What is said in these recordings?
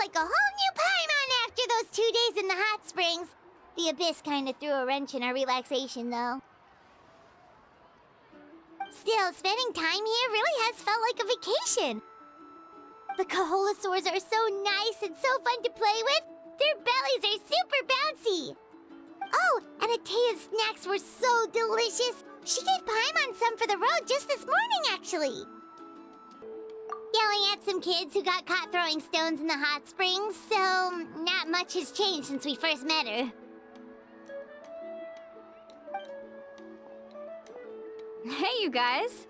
like a whole new Paimon after those 2 days in the hot springs. The Abyss kind of threw a wrench in our relaxation, though. Still, spending time here really has felt like a vacation. The Kaholosaurs are so nice and so fun to play with. Their bellies are super bouncy. Oh, and Atea's snacks were so delicious. She gave Paimon some for the road just this morning, actually. Yelling at some kids who got caught throwing stones in the hot springs, so not much has changed since we first met her. Hey, you guys.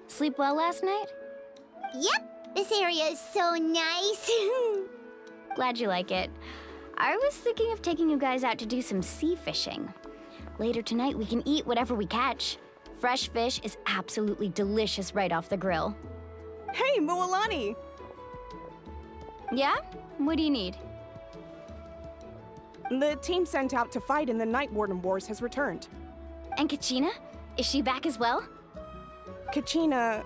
Sleep well last night? Yep, this area is so nice. Glad you like it. I was thinking of taking you guys out to do some sea fishing. Later tonight, we can eat whatever we catch. Fresh fish is absolutely delicious right off the grill. Hey, Mualani! Yeah? What do you need? The team sent out to fight in the Night Warden Wars has returned. And Kachina? Is she back as well? Kachina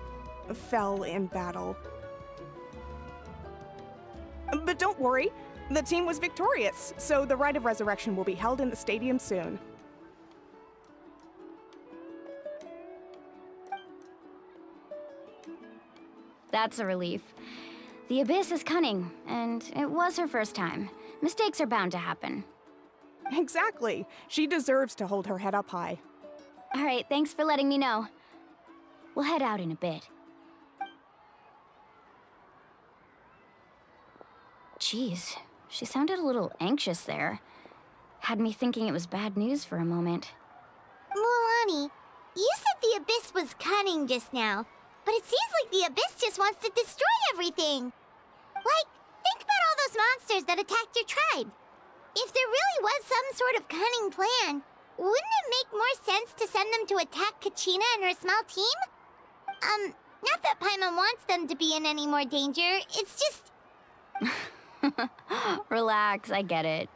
fell in battle. But don't worry, the team was victorious, so the Rite of Resurrection will be held in the stadium soon. That's a relief. The Abyss is cunning, and it was her first time. Mistakes are bound to happen. Exactly. She deserves to hold her head up high. All right, thanks for letting me know. We'll head out in a bit. Jeez, she sounded a little anxious there. Had me thinking it was bad news for a moment. Mualani, you said the Abyss was cunning just now, but it seems like the Abyss just wants to destroy everything. Like, think about all those monsters that attacked your tribe. If there really was some sort of cunning plan, wouldn't it make more sense to send them to attack Kachina and her small team? Not that Paimon wants them to be in any more danger, it's just... Relax, I get it.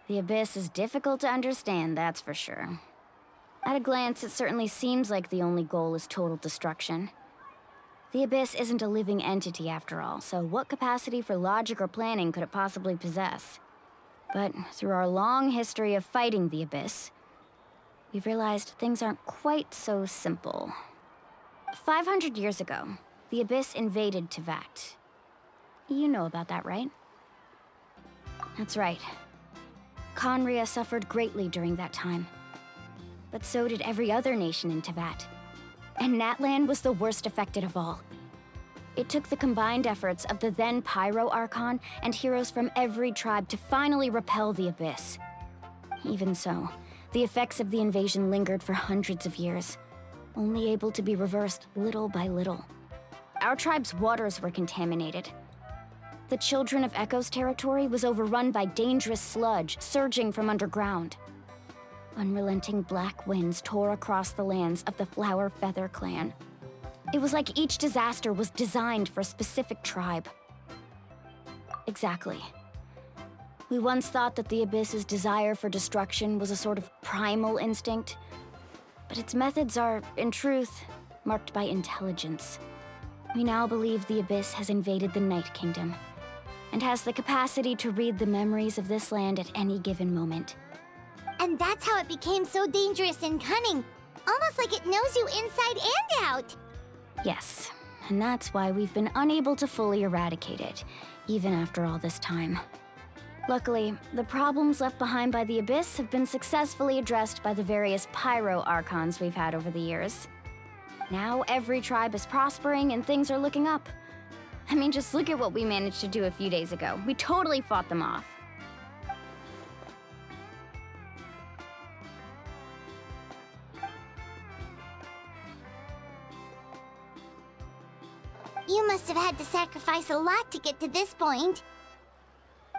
The Abyss is difficult to understand, that's for sure. At a glance, it certainly seems like the only goal is total destruction. The Abyss isn't a living entity after all, so what capacity for logic or planning could it possibly possess? But through our long history of fighting the Abyss, we've realized things aren't quite so simple. 500 years ago, the Abyss invaded Teyvat. You know about that, right? That's right. Khaenri'ah suffered greatly during that time. But so did every other nation in Teyvat. And Natlan was the worst affected of all. It took the combined efforts of the then Pyro Archon and heroes from every tribe to finally repel the Abyss. Even so, the effects of the invasion lingered for hundreds of years, only able to be reversed little by little. Our tribe's waters were contaminated. The Children of Echo's territory was overrun by dangerous sludge surging from underground. Unrelenting black winds tore across the lands of the Flower Feather clan. It was like each disaster was designed for a specific tribe. Exactly. We once thought that the Abyss's desire for destruction was a sort of primal instinct, but its methods are, in truth, marked by intelligence. We now believe the Abyss has invaded the Night Kingdom, and has the capacity to read the memories of this land at any given moment. And that's how it became so dangerous and cunning. Almost like it knows you inside and out. Yes, and that's why we've been unable to fully eradicate it, even after all this time. Luckily, the problems left behind by the Abyss have been successfully addressed by the various Pyro Archons we've had over the years. Now every tribe is prospering and things are looking up. I mean, just look at what we managed to do a few days ago. We totally fought them off. You must have had to sacrifice a lot to get to this point.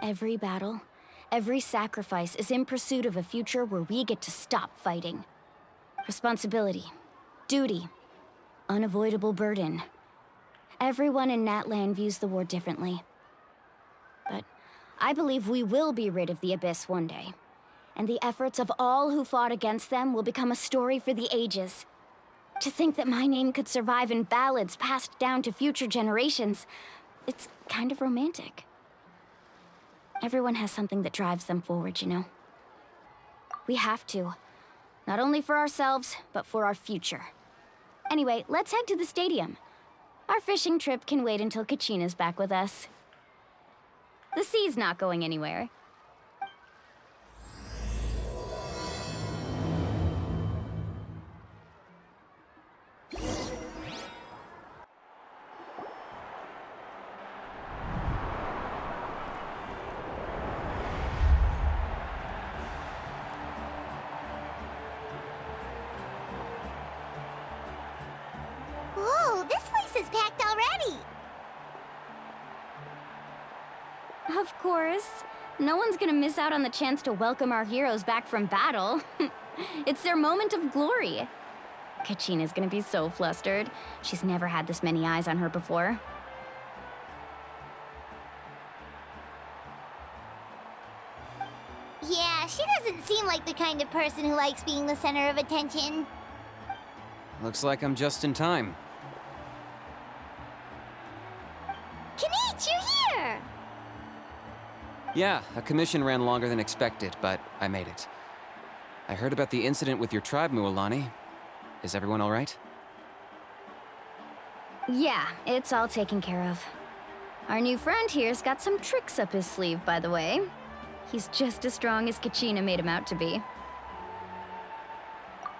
Every battle, every sacrifice is in pursuit of a future where we get to stop fighting. Responsibility, duty, unavoidable burden. Everyone in Natlan views the war differently. But I believe we will be rid of the Abyss one day, and the efforts of all who fought against them will become a story for the ages. To think that my name could survive in ballads passed down to future generations, it's kind of romantic. Everyone has something that drives them forward, you know? We have to. Not only for ourselves, but for our future. Anyway, let's head to the stadium. Our fishing trip can wait until Kachina's back with us. The sea's not going anywhere. Whoa, this place is packed already! Of course. No one's gonna miss out on the chance to welcome our heroes back from battle. It's their moment of glory. Kachina's gonna be so flustered. She's never had this many eyes on her before. Yeah, she doesn't seem like the kind of person who likes being the center of attention. Looks like I'm just in time. Kanich, you're here! Yeah, a commission ran longer than expected, but I made it. I heard about the incident with your tribe, Mualani. Is everyone all right? Yeah, it's all taken care of. Our new friend here's got some tricks up his sleeve, by the way. He's just as strong as Kachina made him out to be.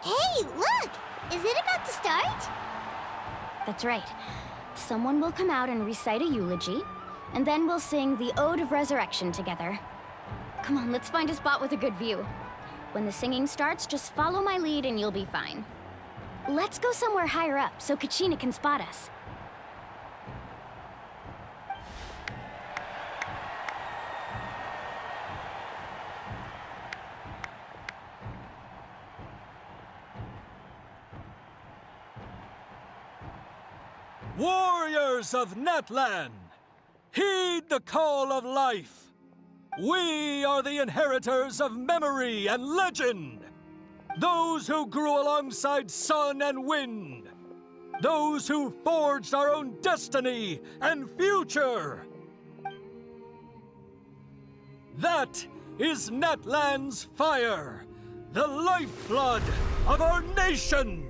Hey, look! Is it about to start? That's right. Someone will come out and recite a eulogy, and then we'll sing the Ode of Resurrection together. Come on, let's find a spot with a good view. When the singing starts, just follow my lead and you'll be fine. Let's go somewhere higher up so Kachina can spot us. Warriors of Natlan, heed the call of life. We are the inheritors of memory and legend. Those who grew alongside sun and wind. Those who forged our own destiny and future. That is Natlan's fire, the lifeblood of our nation.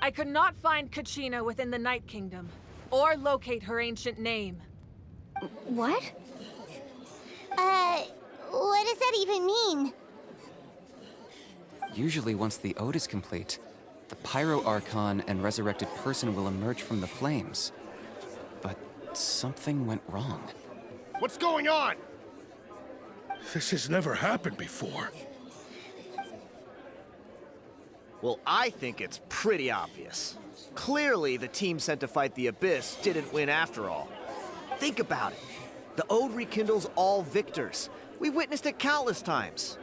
I could not find Kachina within the Night Kingdom, or locate her ancient name. What? What does that even mean? Usually once the ode is complete, the Pyro Archon and resurrected person will emerge from the flames. But something went wrong. What's going on? This has never happened before. Well, I think it's pretty obvious. Clearly, the team sent to fight the Abyss didn't win after all. Think about it. The Ode rekindles all victors. We've witnessed it countless times.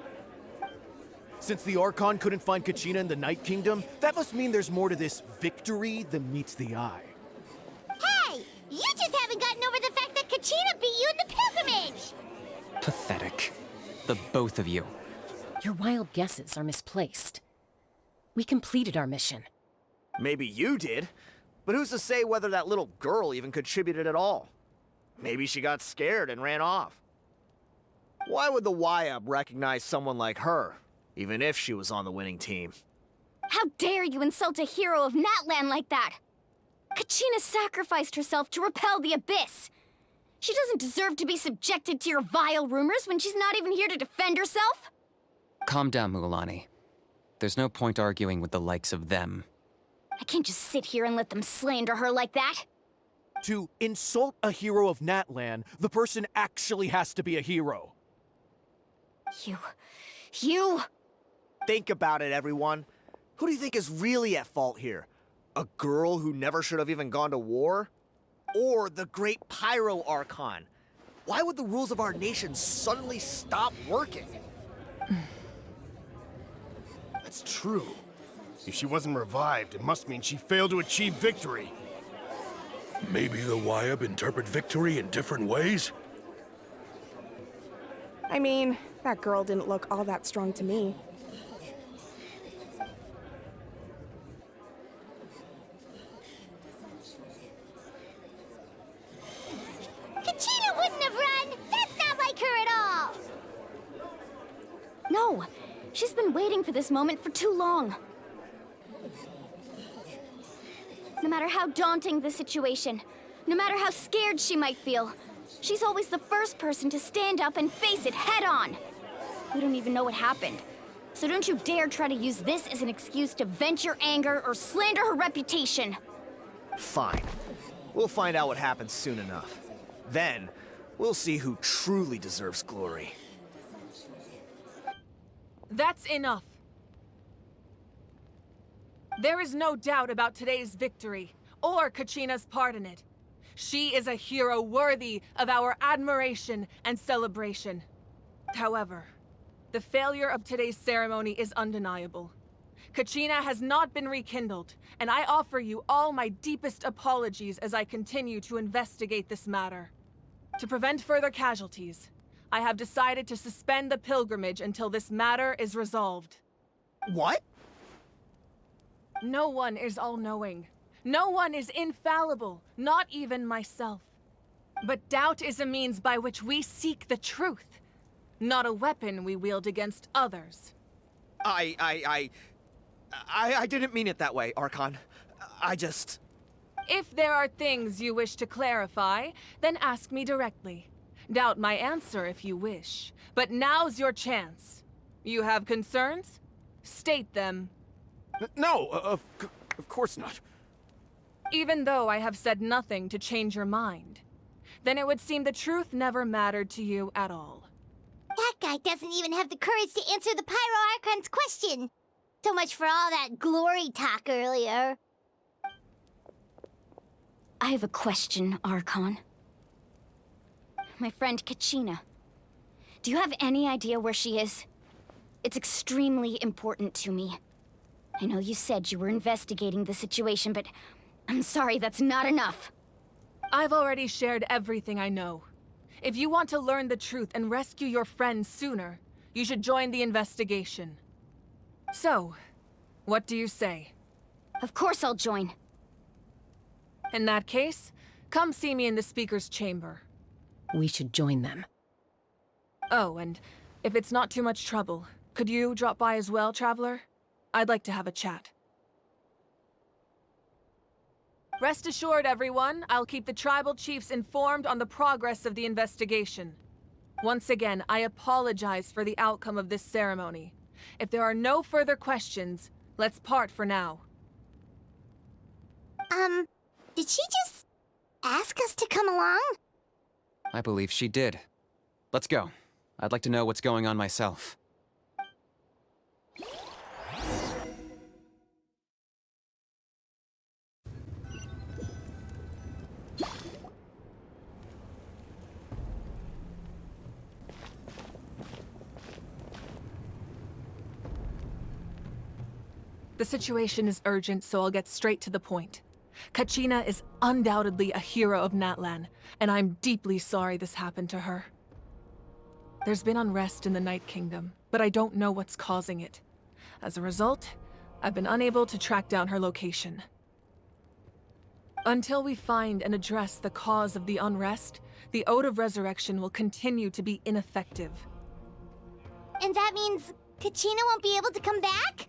Since the Archon couldn't find Kachina in the Night Kingdom, that must mean there's more to this victory than meets the eye. Hey! You just haven't gotten over the fact that Kachina beat you in the pilgrimage! Pathetic. The both of you. Your wild guesses are misplaced. We completed our mission. Maybe you did, but who's to say whether that little girl even contributed at all? Maybe she got scared and ran off. Why would the YUB recognize someone like her, even if she was on the winning team? How dare you insult a hero of Natlan like that? Kachina sacrificed herself to repel the Abyss. She doesn't deserve to be subjected to your vile rumors when she's not even here to defend herself. Calm down, Mualani. There's no point arguing with the likes of them. I can't just sit here and let them slander her like that. To insult a hero of Natlan, the person actually has to be a hero. You... Think about it, everyone. Who do you think is really at fault here? A girl who never should have even gone to war? Or the great Pyro Archon? Why would the rules of our nation suddenly stop working? That's true. If she wasn't revived, it must mean she failed to achieve victory. Maybe the YUB interpret victory in different ways? I mean, that girl didn't look all that strong to me. Kachina wouldn't have run! That's not like her at all! No, she's been waiting for this moment for too long. No matter how daunting the situation, no matter how scared she might feel, she's always the first person to stand up and face it head on. We don't even know what happened, so don't you dare try to use this as an excuse to vent your anger or slander her reputation. Fine. We'll find out what happens soon enough. Then, we'll see who truly deserves glory. That's enough. There is no doubt about today's victory, or Kachina's part in it. She is a hero worthy of our admiration and celebration. However, the failure of today's ceremony is undeniable. Kachina has not been rekindled, and I offer you all my deepest apologies as I continue to investigate this matter. To prevent further casualties, I have decided to suspend the pilgrimage until this matter is resolved. What? No one is all-knowing. No one is infallible, not even myself. But doubt is a means by which we seek the truth, not a weapon we wield against others. I didn't mean it that way, Archon. I just... If there are things you wish to clarify, then ask me directly. Doubt my answer if you wish. But now's your chance. You have concerns? State them. No, of course not. Even though I have said nothing to change your mind, then it would seem the truth never mattered to you at all. That guy doesn't even have the courage to answer the Pyro Archon's question. So much for all that glory talk earlier. I have a question, Archon. My friend Kachina. Do you have any idea where she is? It's extremely important to me. I know you said you were investigating the situation, but I'm sorry, that's not enough. I've already shared everything I know. If you want to learn the truth and rescue your friend sooner, you should join the investigation. So, what do you say? Of course I'll join. In that case, come see me in the speaker's chamber. We should join them. Oh, and if it's not too much trouble, could you drop by as well, Traveler? I'd like to have a chat. Rest assured, everyone, I'll keep the tribal chiefs informed on the progress of the investigation. Once again, I apologize for the outcome of this ceremony. If there are no further questions, let's part for now. Did she just ask us to come along? I believe she did. Let's go. I'd like to know what's going on myself. The situation is urgent, so I'll get straight to the point. Kachina is undoubtedly a hero of Natlan, and I'm deeply sorry this happened to her. There's been unrest in the Night Kingdom, but I don't know what's causing it. As a result, I've been unable to track down her location. Until we find and address the cause of the unrest, the Ode of Resurrection will continue to be ineffective. And that means Kachina won't be able to come back?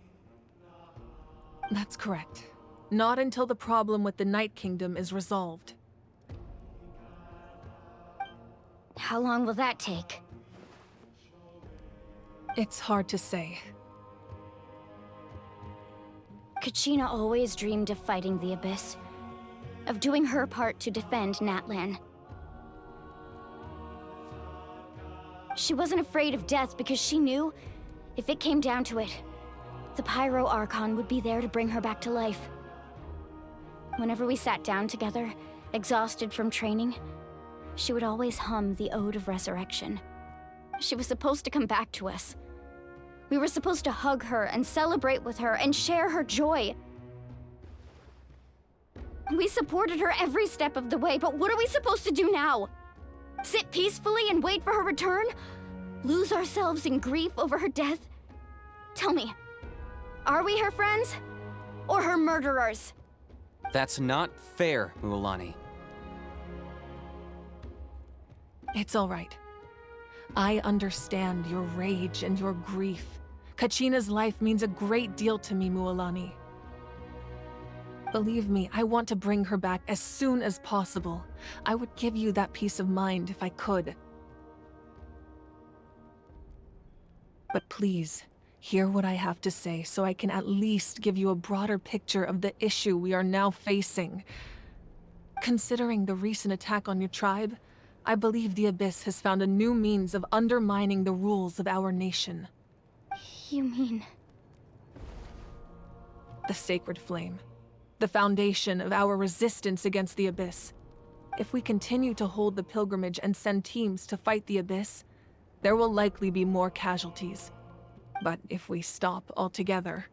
That's correct. Not until the problem with the Night Kingdom is resolved. How long will that take? It's hard to say. Kachina always dreamed of fighting the Abyss, of doing her part to defend Natlan. She wasn't afraid of death because she knew, if it came down to it, the Pyro Archon would be there to bring her back to life. Whenever we sat down together, exhausted from training, she would always hum the Ode of Resurrection. She was supposed to come back to us. We were supposed to hug her and celebrate with her and share her joy. We supported her every step of the way, but what are we supposed to do now? Sit peacefully and wait for her return? Lose ourselves in grief over her death? Tell me, are we her friends? Or her murderers? That's not fair, Mualani. It's all right. I understand your rage and your grief. Kachina's life means a great deal to me, Mualani. Believe me, I want to bring her back as soon as possible. I would give you that peace of mind if I could. But please, hear what I have to say so I can at least give you a broader picture of the issue we are now facing. Considering the recent attack on your tribe, I believe the Abyss has found a new means of undermining the rules of our nation. You mean... The Sacred Flame. The foundation of our resistance against the Abyss. If we continue to hold the pilgrimage and send teams to fight the Abyss, there will likely be more casualties. But if we stop altogether,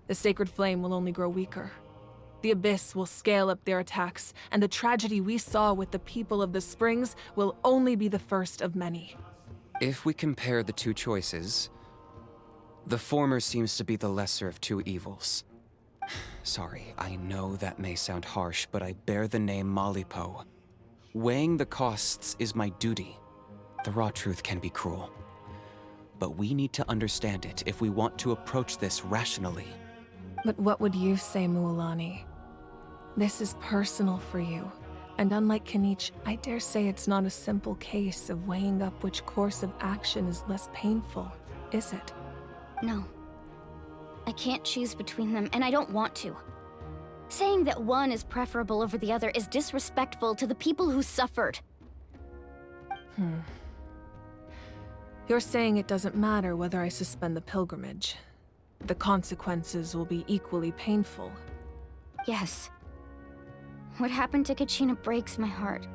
the Sacred Flame will only grow weaker. The Abyss will scale up their attacks, and the tragedy we saw with the people of the Springs will only be the first of many. If we compare the two choices, the former seems to be the lesser of two evils. Sorry, I know that may sound harsh, but I bear the name Malipo. Weighing the costs is my duty. The raw truth can be cruel. But we need to understand it if we want to approach this rationally. But what would you say, Mualani? This is personal for you, and unlike Kanich, I dare say it's not a simple case of weighing up which course of action is less painful, is it? No. I can't choose between them, and I don't want to. Saying that one is preferable over the other is disrespectful to the people who suffered. You're saying it doesn't matter whether I suspend the pilgrimage. The consequences will be equally painful. Yes. What happened to Kachina breaks my heart.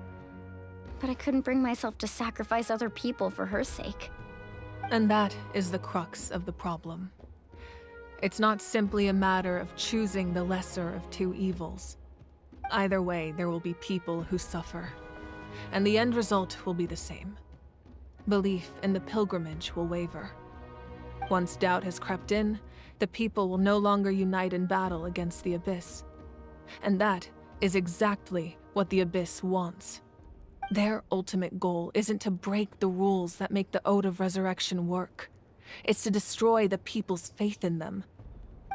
But I couldn't bring myself to sacrifice other people for her sake. And that is the crux of the problem. It's not simply a matter of choosing the lesser of two evils. Either way, there will be people who suffer. And the end result will be the same. Belief in the pilgrimage will waver. Once doubt has crept in, the people will no longer unite in battle against the Abyss. And that is exactly what the Abyss wants. Their ultimate goal isn't to break the rules that make the Ode of Resurrection work. It's to destroy the people's faith in them.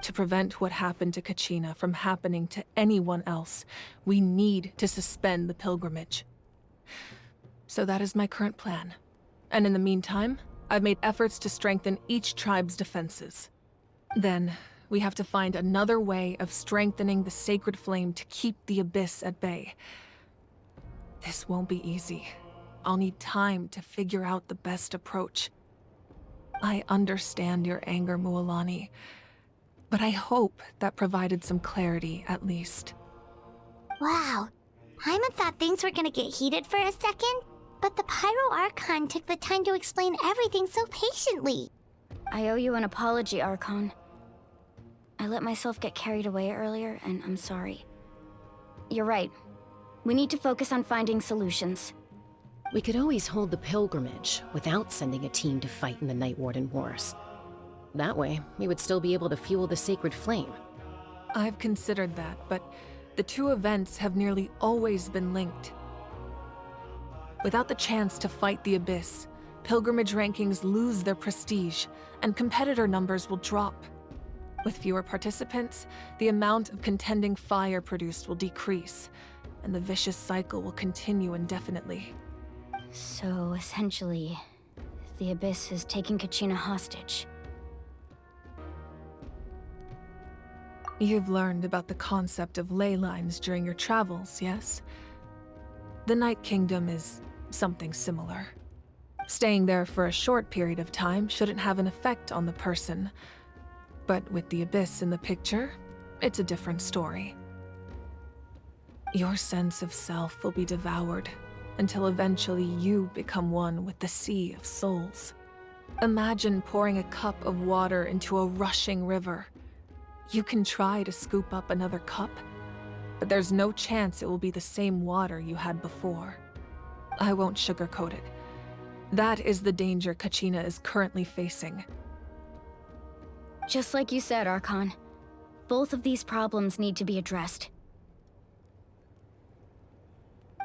To prevent what happened to Kachina from happening to anyone else, we need to suspend the pilgrimage. So that is my current plan. And in the meantime, I've made efforts to strengthen each tribe's defenses. Then, we have to find another way of strengthening the Sacred Flame to keep the Abyss at bay. This won't be easy. I'll need time to figure out the best approach. I understand your anger, Mualani, but I hope that provided some clarity at least. Wow. Paimon thought things were gonna get heated for a second, but the Pyro Archon took the time to explain everything so patiently. I owe you an apology, Archon. I let myself get carried away earlier, and I'm sorry. You're right. We need to focus on finding solutions. We could always hold the pilgrimage without sending a team to fight in the Night Warden Wars. That way, we would still be able to fuel the sacred flame. I've considered that, but the two events have nearly always been linked. Without the chance to fight the Abyss, pilgrimage rankings lose their prestige, and competitor numbers will drop. With fewer participants, the amount of contending fire produced will decrease, and the vicious cycle will continue indefinitely. So, essentially, the Abyss has taken Kachina hostage. You've learned about the concept of ley lines during your travels, yes? The Night Kingdom is something similar. Staying there for a short period of time shouldn't have an effect on the person. But with the Abyss in the picture, it's a different story. Your sense of self will be devoured until eventually you become one with the Sea of Souls. Imagine pouring a cup of water into a rushing river. You can try to scoop up another cup, but there's no chance it will be the same water you had before. I won't sugarcoat it. That is the danger Kachina is currently facing. Just like you said, Archon. Both of these problems need to be addressed.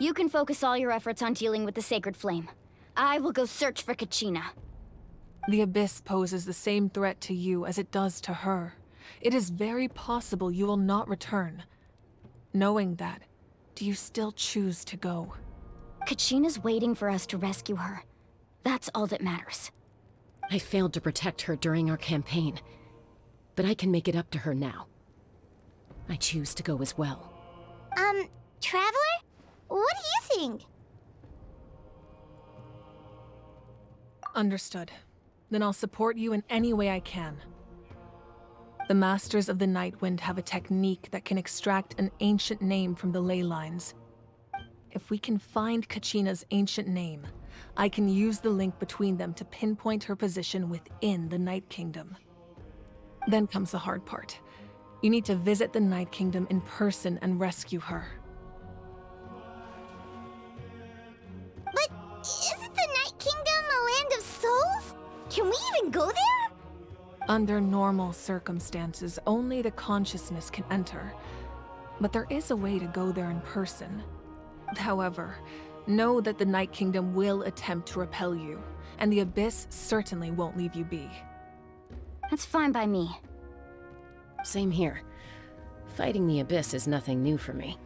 You can focus all your efforts on dealing with the Sacred Flame. I will go search for Kachina. The Abyss poses the same threat to you as it does to her. It is very possible you will not return. Knowing that, do you still choose to go? Kachina's waiting for us to rescue her. That's all that matters. I failed to protect her during our campaign, but I can make it up to her now. I choose to go as well. Traveler? What do you think? Understood. Then I'll support you in any way I can. The Masters of the Nightwind have a technique that can extract an ancient name from the ley lines. If we can find Kachina's ancient name, I can use the link between them to pinpoint her position within the Night Kingdom. Then comes the hard part. You need to visit the Night Kingdom in person and rescue her. But isn't the Night Kingdom a land of souls? Can we even go there? Under normal circumstances, only the consciousness can enter. But there is a way to go there in person. However, know that the Night Kingdom will attempt to repel you, and the Abyss certainly won't leave you be. That's fine by me. Same here. Fighting the Abyss is nothing new for me.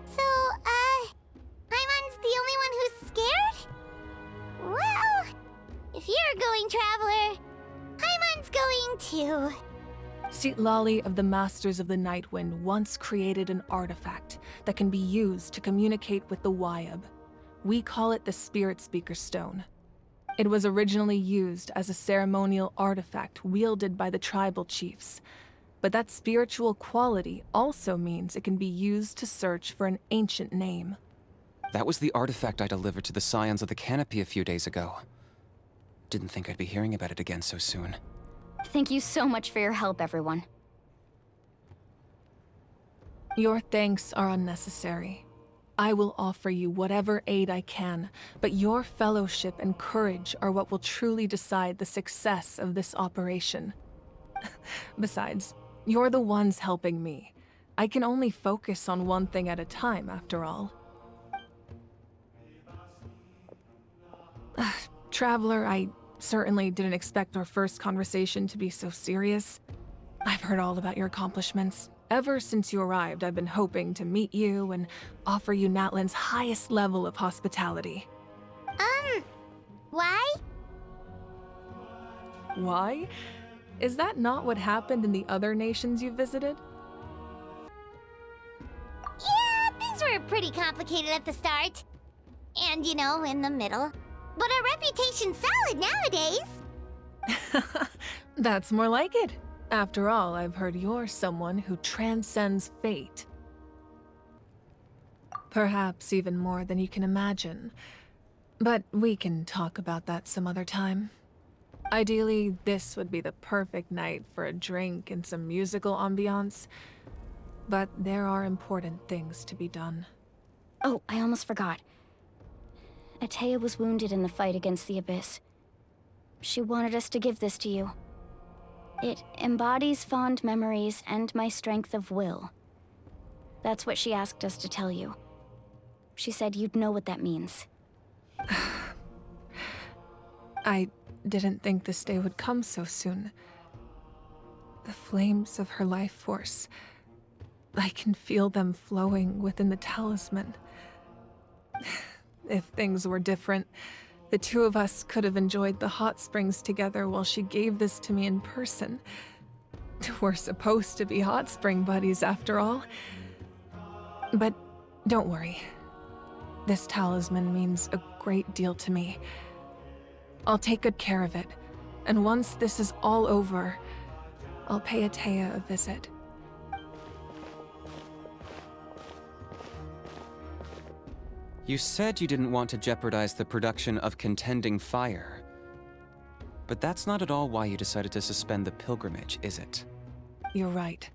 So, Paimon's the only one who's scared? Well, if you're going, Traveler, Paimon's going too. Citlali of the Masters of the Nightwind once created an artifact that can be used to communicate with the Wyab. We call it the Spirit Speaker Stone. It was originally used as a ceremonial artifact wielded by the tribal chiefs, but that spiritual quality also means it can be used to search for an ancient name. That was the artifact I delivered to the Scions of the Canopy a few days ago. Didn't think I'd be hearing about it again so soon. Thank you so much for your help, everyone. Your thanks are unnecessary. I will offer you whatever aid I can, but your fellowship and courage are what will truly decide the success of this operation. Besides, you're the ones helping me. I can only focus on one thing at a time, after all. Traveler, I certainly didn't expect our first conversation to be so serious. I've heard all about your accomplishments. Ever since you arrived, I've been hoping to meet you and offer you Natlan's highest level of hospitality. Why? Why? Is that not what happened in the other nations you visited? Yeah, things were pretty complicated at the start. And, in the middle. But our reputation's solid nowadays. That's more like it. After all, I've heard you're someone who transcends fate. Perhaps even more than you can imagine. But we can talk about that some other time. Ideally, this would be the perfect night for a drink and some musical ambiance. But there are important things to be done. Oh, I almost forgot. Atea was wounded in the fight against the Abyss. She wanted us to give this to you. It embodies fond memories and my strength of will. That's what she asked us to tell you. She said you'd know what that means. I didn't think this day would come so soon. The flames of her life force. I can feel them flowing within the talisman. If things were different, the two of us could have enjoyed the hot springs together while she gave this to me in person. We're supposed to be hot spring buddies after all. But don't worry. This talisman means a great deal to me. I'll take good care of it, and once this is all over, I'll pay Atea a visit. You said you didn't want to jeopardize the production of Contending Fire. But that's not at all why you decided to suspend the pilgrimage, is it? You're right.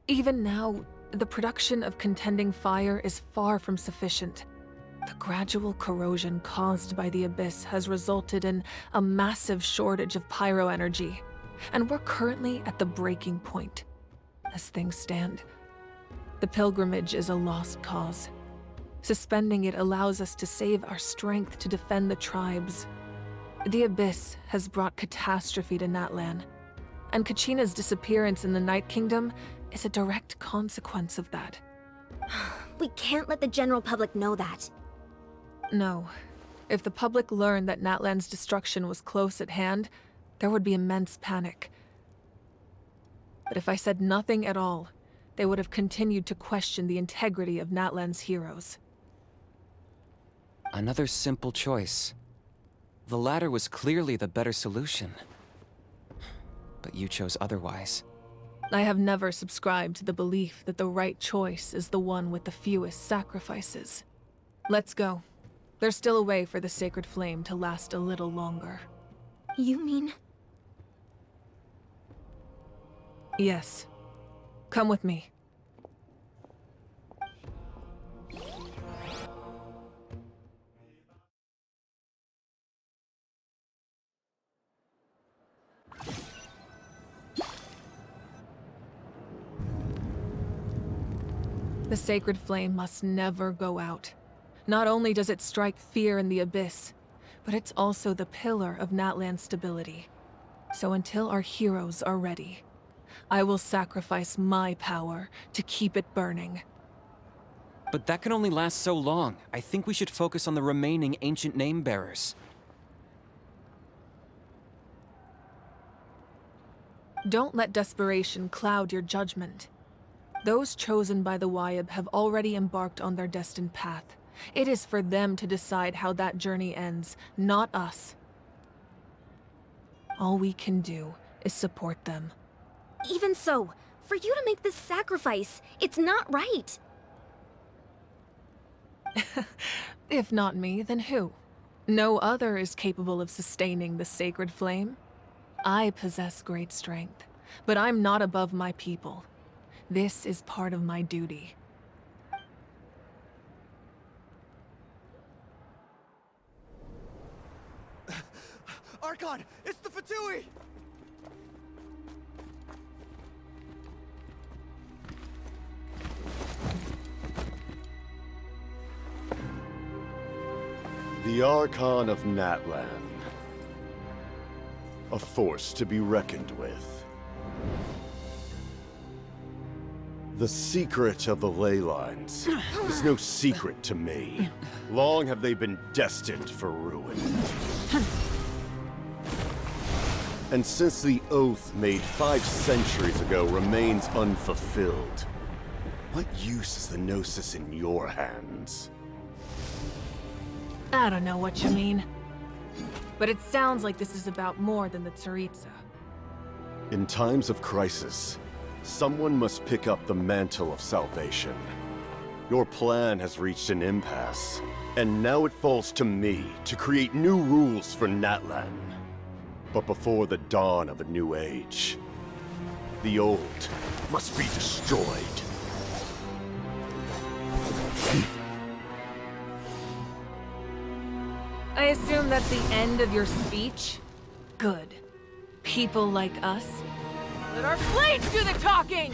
Even now, the production of Contending Fire is far from sufficient. The gradual corrosion caused by the Abyss has resulted in a massive shortage of pyro energy, and we're currently at the breaking point. As things stand, the pilgrimage is a lost cause. Suspending it allows us to save our strength to defend the tribes. The Abyss has brought catastrophe to Natlan, and Kachina's disappearance in the Night Kingdom is a direct consequence of that. We can't let the general public know that. No. If the public learned that Natlan's destruction was close at hand, there would be immense panic. But if I said nothing at all, they would have continued to question the integrity of Natlan's heroes. Another simple choice. The latter was clearly the better solution. But you chose otherwise. I have never subscribed to the belief that the right choice is the one with the fewest sacrifices. Let's go. There's still a way for the sacred flame to last a little longer. You mean? Yes. Come with me. The sacred flame must never go out. Not only does it strike fear in the Abyss, but it's also the pillar of Natlan's stability. So until our heroes are ready, I will sacrifice my power to keep it burning. But that can only last so long. I think we should focus on the remaining ancient name-bearers. Don't let desperation cloud your judgment. Those chosen by the Wayab have already embarked on their destined path. It is for them to decide how that journey ends, not us. All we can do is support them. Even so, for you to make this sacrifice, it's not right. If not me, then who? No other is capable of sustaining the sacred flame. I possess great strength, but I'm not above my people. This is part of my duty. Archon, it's the Fatui! The Archon of Natlan. A force to be reckoned with. The secret of the ley lines is no secret to me. Long have they been destined for ruin. And since the oath made 5 centuries ago remains unfulfilled, what use is the Gnosis in your hands? I don't know what you mean. But it sounds like this is about more than the Tsaritsa. In times of crisis, someone must pick up the mantle of salvation. Your plan has reached an impasse, and now it falls to me to create new rules for Natlan. But before the dawn of a new age, the old must be destroyed. I assume that's the end of your speech? Good. People like us. Let our blades do the talking!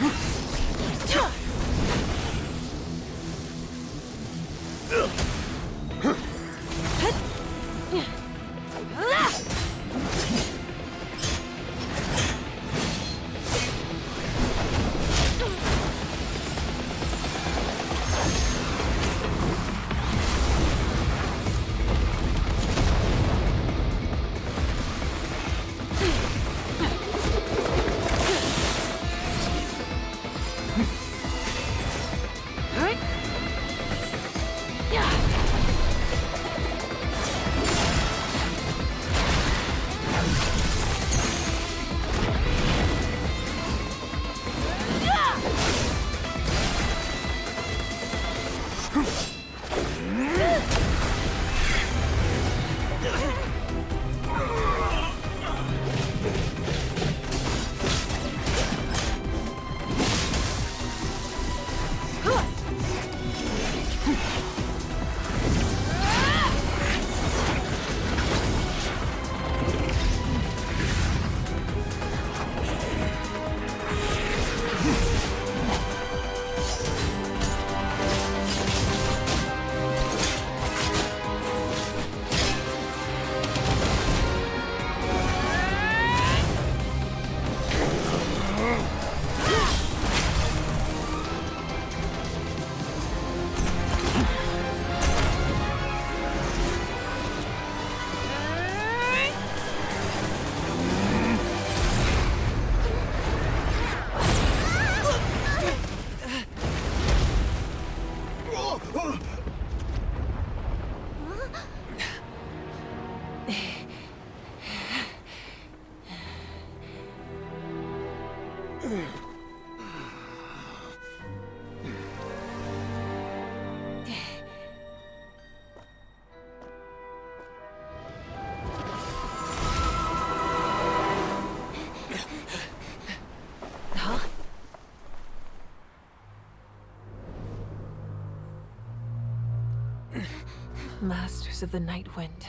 Masters of the Night Wind.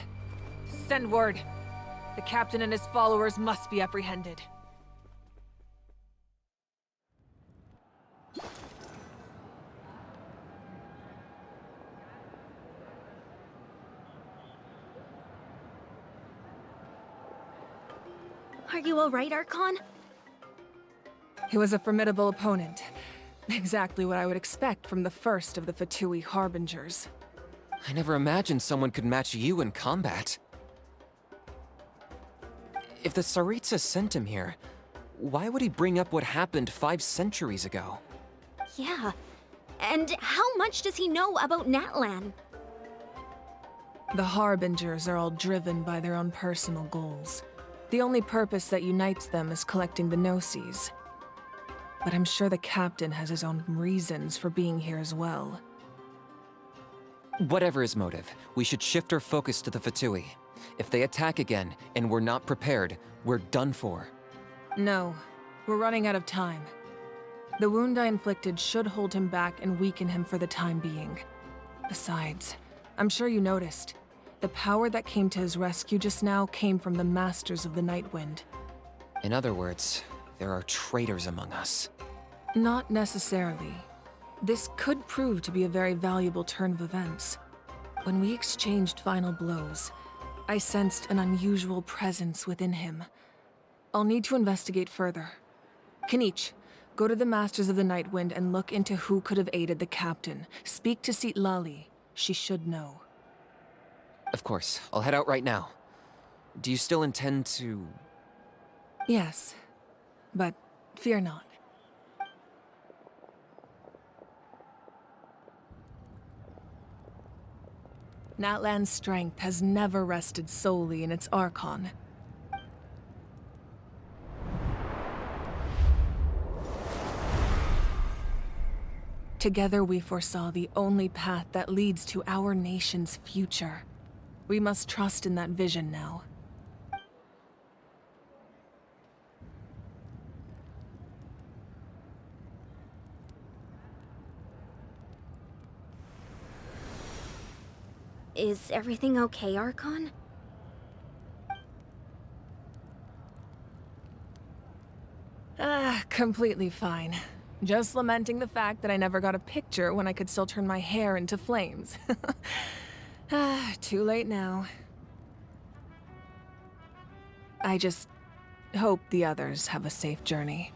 Send word. The captain and his followers must be apprehended. Are you alright, Archon? He was a formidable opponent. Exactly what I would expect from the first of the Fatui Harbingers. I never imagined someone could match you in combat. If the Tsaritsa sent him here, why would he bring up what happened 5 centuries ago? Yeah. And how much does he know about Natlan? The Harbingers are all driven by their own personal goals. The only purpose that unites them is collecting the Gnosis. But I'm sure the captain has his own reasons for being here as well. Whatever his motive, we should shift our focus to the Fatui. If they attack again, and we're not prepared, we're done for. No, we're running out of time. The wound I inflicted should hold him back and weaken him for the time being. Besides, I'm sure you noticed, the power that came to his rescue just now came from the Masters of the Night Wind. In other words, there are traitors among us. Not necessarily. This could prove to be a very valuable turn of events. When we exchanged final blows, I sensed an unusual presence within him. I'll need to investigate further. Kanich, go to the Masters of the Night Wind and look into who could have aided the captain. Speak to Citlali. She should know. Of course, I'll head out right now. Do you still intend to... Yes, but fear not. Natlan's strength has never rested solely in its Archon. Together we foresaw the only path that leads to our nation's future. We must trust in that vision now. Is everything okay, Archon? Completely fine. Just lamenting the fact that I never got a picture when I could still turn my hair into flames. Too late now. I just hope the others have a safe journey.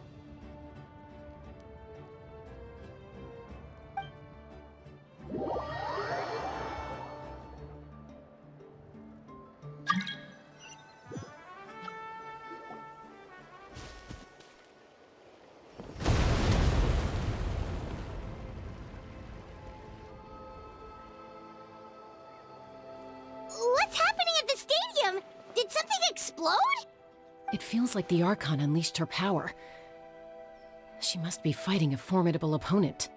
What's happening at the stadium? Did something explode? It feels like the Archon unleashed her power. She must be fighting a formidable opponent.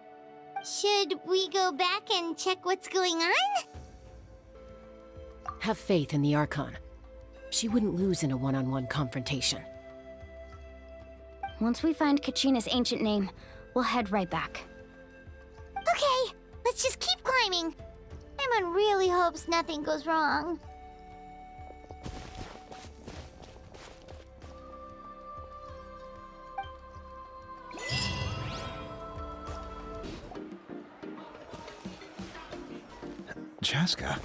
Should we go back and check what's going on? Have faith in the Archon. She wouldn't lose in a one-on-one confrontation. Once we find Kachina's ancient name, we'll head right back. Okay, let's just keep climbing. Emon really hopes nothing goes wrong. Chaska.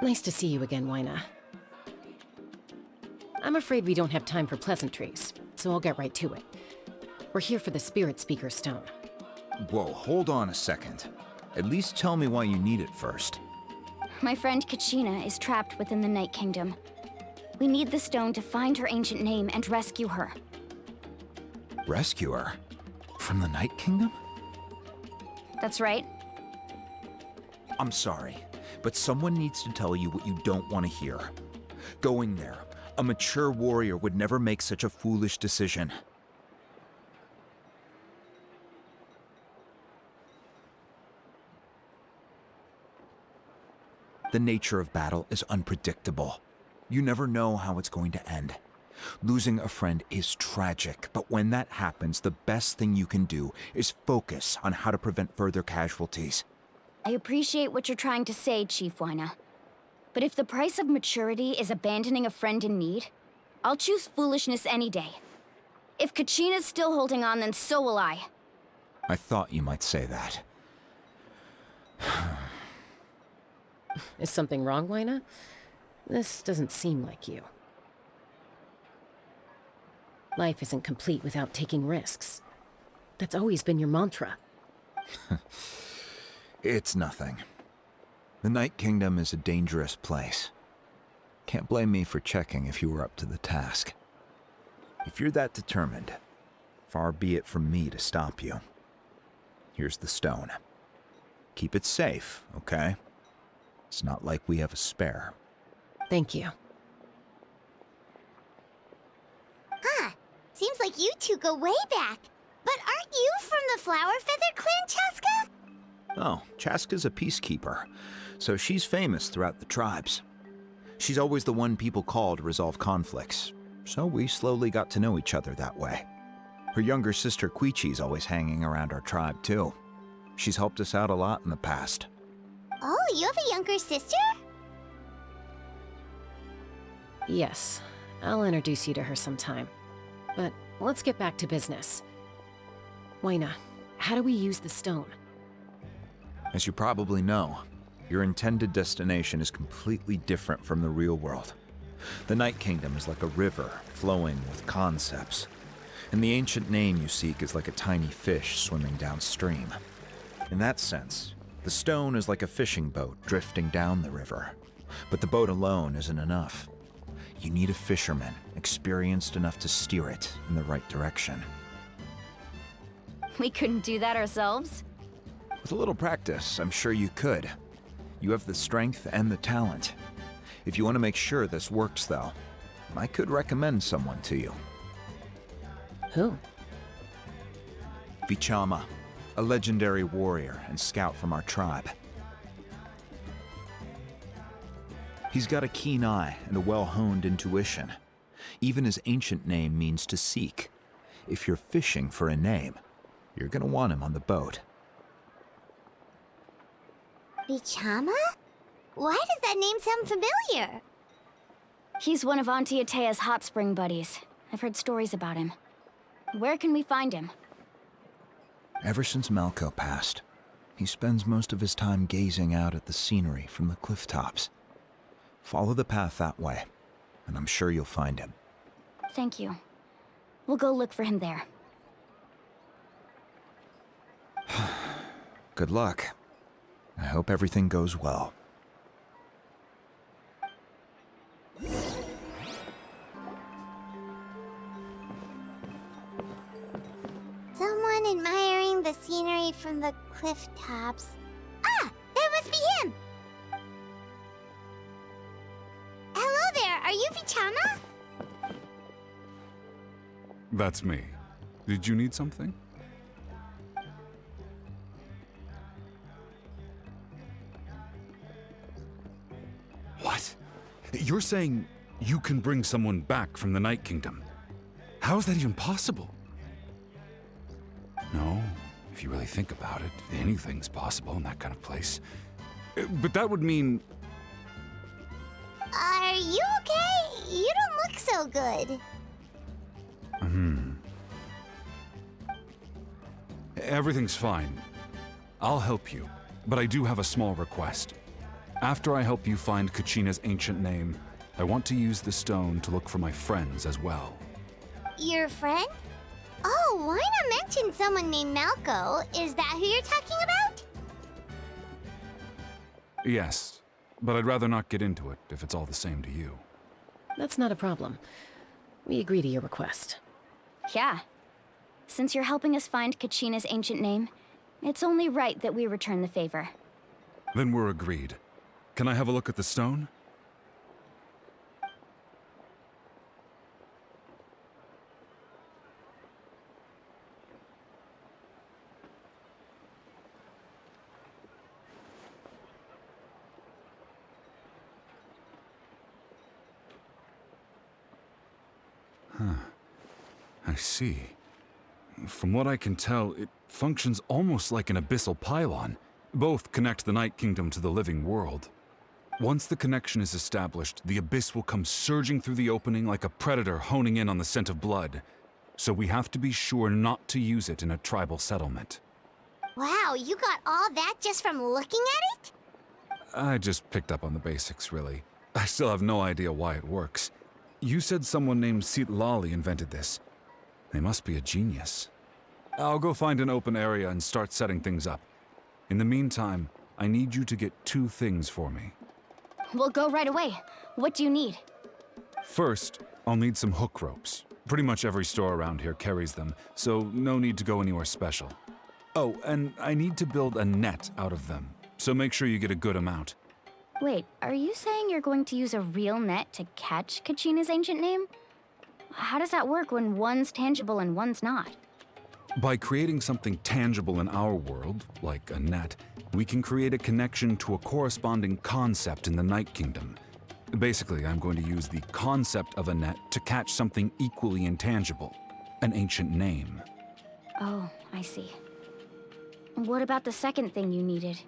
Nice to see you again, Wyna. I'm afraid we don't have time for pleasantries, so I'll get right to it. We're here for the Spirit Speaker Stone. Whoa, hold on a second. At least tell me why you need it first. My friend Kachina is trapped within the Night Kingdom. We need the stone to find her ancient name and rescue her. Rescue her? From the Night Kingdom? That's right. I'm sorry, but someone needs to tell you what you don't want to hear. Going there, a mature warrior would never make such a foolish decision. The nature of battle is unpredictable. You never know how it's going to end. Losing a friend is tragic, but when that happens, the best thing you can do is focus on how to prevent further casualties. I appreciate what you're trying to say, Chief Wyna. But if the price of maturity is abandoning a friend in need, I'll choose foolishness any day. If Kachina's still holding on, then so will I. I thought you might say that. Is something wrong, Wyna? This doesn't seem like you. Life isn't complete without taking risks. That's always been your mantra. It's nothing. The Night Kingdom is a dangerous place. Can't blame me for checking if you were up to the task. If you're that determined, far be it from me to stop you. Here's the stone. Keep it safe, okay? It's not like we have a spare. Thank you. Huh. Seems like you two go way back. But aren't you from the Flower Feather Clan, Chaska? Oh, Chaska's a peacekeeper, so she's famous throughout the tribes. She's always the one people call to resolve conflicts, so we slowly got to know each other that way. Her younger sister Quichi's always hanging around our tribe, too. She's helped us out a lot in the past. Oh, you have a younger sister? Yes, I'll introduce you to her sometime. But let's get back to business. Wyna, how do we use the stone? As you probably know, your intended destination is completely different from the real world. The Night Kingdom is like a river flowing with concepts, and the ancient name you seek is like a tiny fish swimming downstream. In that sense, the stone is like a fishing boat drifting down the river, but the boat alone isn't enough. You need a fisherman experienced enough to steer it in the right direction. We couldn't do that ourselves? With a little practice, I'm sure you could. You have the strength and the talent. If you want to make sure this works, though, I could recommend someone to you. Who? Vichama, a legendary warrior and scout from our tribe. He's got a keen eye and a well-honed intuition. Even his ancient name means to seek. If you're fishing for a name, you're gonna want him on the boat. Vichama? Why does that name sound familiar? He's one of Auntie Atea's hot spring buddies. I've heard stories about him. Where can we find him? Ever since Malco passed, he spends most of his time gazing out at the scenery from the cliff tops. Follow the path that way, and I'm sure you'll find him. Thank you. We'll go look for him there. Good luck. I hope everything goes well. Someone admiring the scenery from the cliff tops. Ah! That must be him! Hello there, are you Vichama? That's me. Did you need something? What? You're saying you can bring someone back from the Night Kingdom? How is that even possible? No, if you really think about it, anything's possible in that kind of place. But that would mean... Are you okay? You don't look so good. Everything's fine. I'll help you, but I do have a small request. After I help you find Kachina's ancient name, I want to use the stone to look for my friends as well. Your friend? Oh, why not mention someone named Malco? Is that who you're talking about? Yes, but I'd rather not get into it if it's all the same to you. That's not a problem. We agree to your request. Yeah. Since you're helping us find Kachina's ancient name, it's only right that we return the favor. Then we're agreed. Can I have a look at the stone? I see. From what I can tell, it functions almost like an abyssal pylon. Both connect the Night Kingdom to the living world. Once the connection is established, the abyss will come surging through the opening like a predator honing in on the scent of blood. So we have to be sure not to use it in a tribal settlement. Wow, you got all that just from looking at it? I just picked up on the basics, really. I still have no idea why it works. You said someone named Lali invented this. They must be a genius. I'll go find an open area and start setting things up. In the meantime, I need you to get 2 things for me. We'll go right away. What do you need? First, I'll need some hook ropes. Pretty much every store around here carries them, so no need to go anywhere special. Oh, and I need to build a net out of them, so make sure you get a good amount. Wait, are you saying you're going to use a real net to catch Kachina's ancient name? How does that work when one's tangible and one's not? By creating something tangible in our world, like a net, we can create a connection to a corresponding concept in the Night Kingdom. Basically, I'm going to use the concept of a net to catch something equally intangible, an ancient name. Oh, I see. What about the second thing you needed?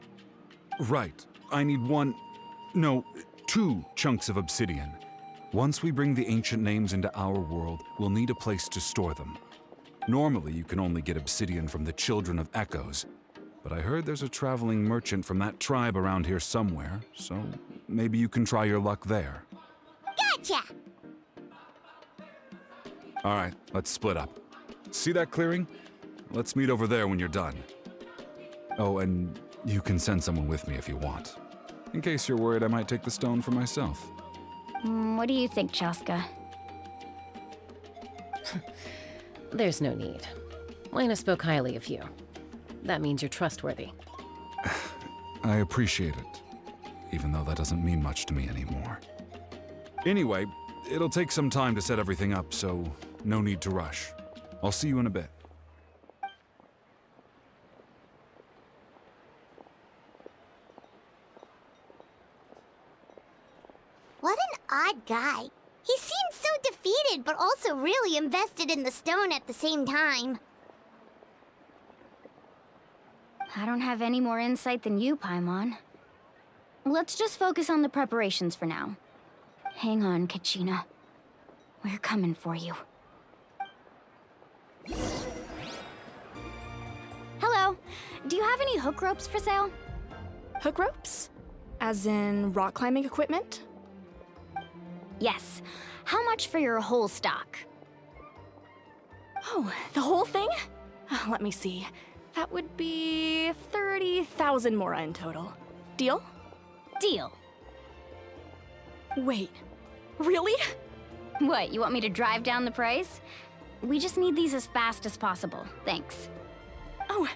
Right. I need 2 chunks of obsidian. Once we bring the ancient names into our world, we'll need a place to store them. Normally, you can only get obsidian from the Children of Echoes, but I heard there's a traveling merchant from that tribe around here somewhere, so maybe you can try your luck there. Gotcha! All right, let's split up. See that clearing? Let's meet over there when you're done. Oh, and you can send someone with me if you want. In case you're worried I might take the stone for myself. What do you think, Chaska? There's no need. Lena spoke highly of you. That means you're trustworthy. I appreciate it, even though that doesn't mean much to me anymore. Anyway, it'll take some time to set everything up, so no need to rush. I'll see you in a bit. What an odd guy. He seems so defeated, but also really invested in the stone at the same time. I don't have any more insight than you, Paimon. Let's just focus on the preparations for now. Hang on, Kachina. We're coming for you. do you have any hook ropes for sale? Hook ropes? As in rock climbing equipment? Yes. How much for your whole stock? Oh, the whole thing? Let me see. That would be 30,000 mora in total. Deal? Deal. Wait, really? What, you want me to drive down the price? We just need these as fast as possible. Thanks. Oh,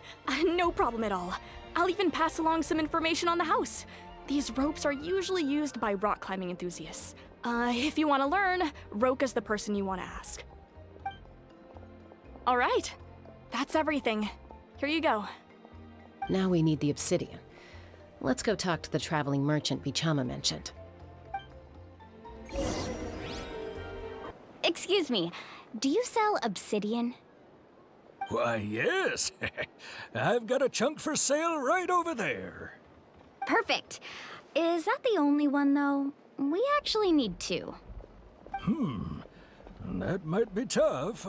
no problem at all. I'll even pass along some information on the house. These ropes are usually used by rock climbing enthusiasts. If you want to learn, Roka's the person you want to ask. All right, that's everything. Here you go. Now we need the obsidian. Let's go talk to the traveling merchant Bichama mentioned. Excuse me, do you sell obsidian? Why, yes. I've got a chunk for sale right over there. Perfect. Is that the only one, though? We actually need two. That might be tough.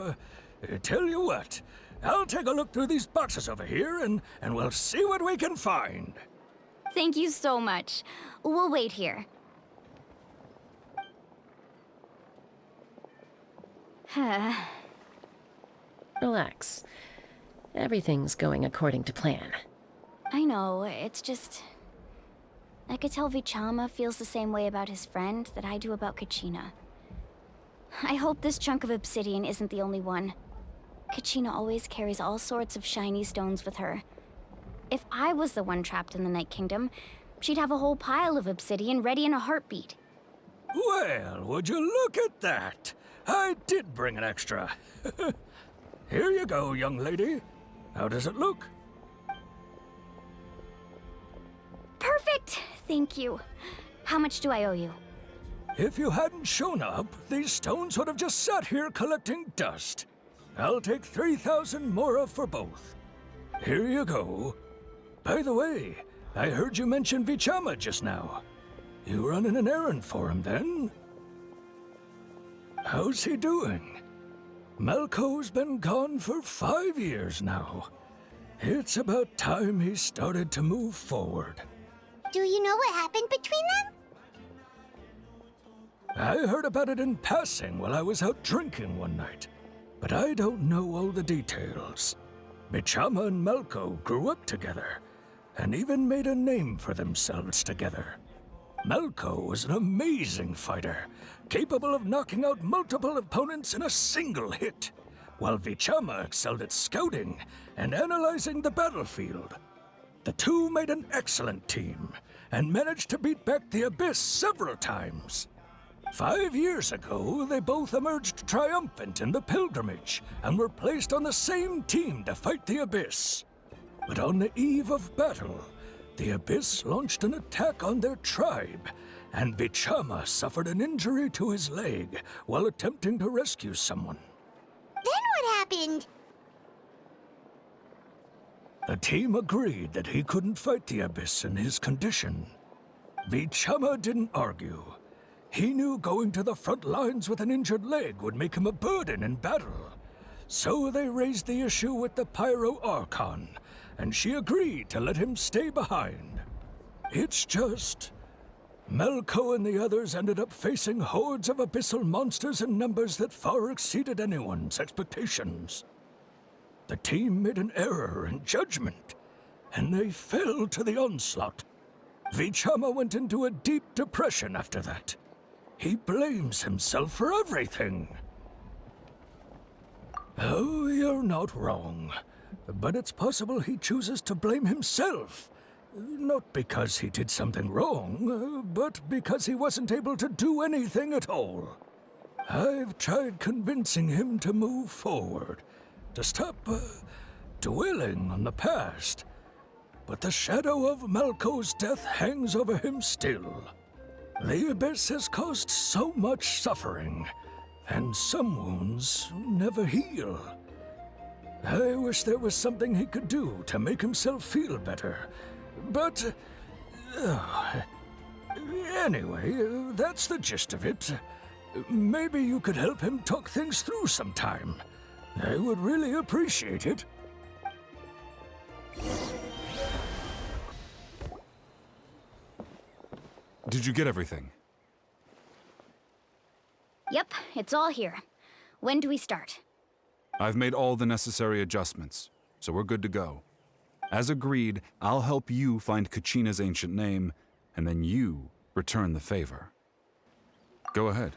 Tell you what, I'll take a look through these boxes over here, and we'll see what we can find. Thank you so much. We'll wait here. Relax. Everything's going according to plan. I know, it's just... I could tell Vichama feels the same way about his friend that I do about Kachina. I hope this chunk of obsidian isn't the only one. Kachina always carries all sorts of shiny stones with her. If I was the one trapped in the Night Kingdom, she'd have a whole pile of obsidian ready in a heartbeat. Well, would you look at that? I did bring an extra. Here you go, young lady. How does it look? Perfect! Thank you. How much do I owe you? If you hadn't shown up, these stones would have just sat here collecting dust. I'll take 3,000 mora for both. Here you go. By the way, I heard you mention Vichama just now. You running an errand for him, then? How's he doing? Malco's been gone for 5 years now. It's about time he started to move forward. Do you know what happened between them? I heard about it in passing while I was out drinking one night, but I don't know all the details. Bichama and Malco grew up together, and even made a name for themselves together. Malco was an amazing fighter, capable of knocking out multiple opponents in a single hit, while Vichama excelled at scouting and analyzing the battlefield. The two made an excellent team, and managed to beat back the Abyss several times. 5 years ago, they both emerged triumphant in the pilgrimage, and were placed on the same team to fight the Abyss. But on the eve of battle, the Abyss launched an attack on their tribe, and Bichama suffered an injury to his leg while attempting to rescue someone. Then what happened? The team agreed that he couldn't fight the Abyss in his condition. Vichama didn't argue. He knew going to the front lines with an injured leg would make him a burden in battle. So they raised the issue with the Pyro Archon, and she agreed to let him stay behind. It's just... Malco and the others ended up facing hordes of abyssal monsters in numbers that far exceeded anyone's expectations. The team made an error in judgment, and they fell to the onslaught. Vichama went into a deep depression after that. He blames himself for everything. Oh, you're not wrong. But it's possible he chooses to blame himself. Not because he did something wrong, but because he wasn't able to do anything at all. I've tried convincing him to move forward, to stop dwelling on the past. But the shadow of Malco's death hangs over him still. The Abyss has caused so much suffering, and some wounds never heal. I wish there was something he could do to make himself feel better, but... anyway, that's the gist of it. Maybe you could help him talk things through sometime. I would really appreciate it. Did you get everything? Yep, it's all here. When do we start? I've made all the necessary adjustments, so we're good to go. As agreed, I'll help you find Kachina's ancient name, and then you return the favor. Go ahead.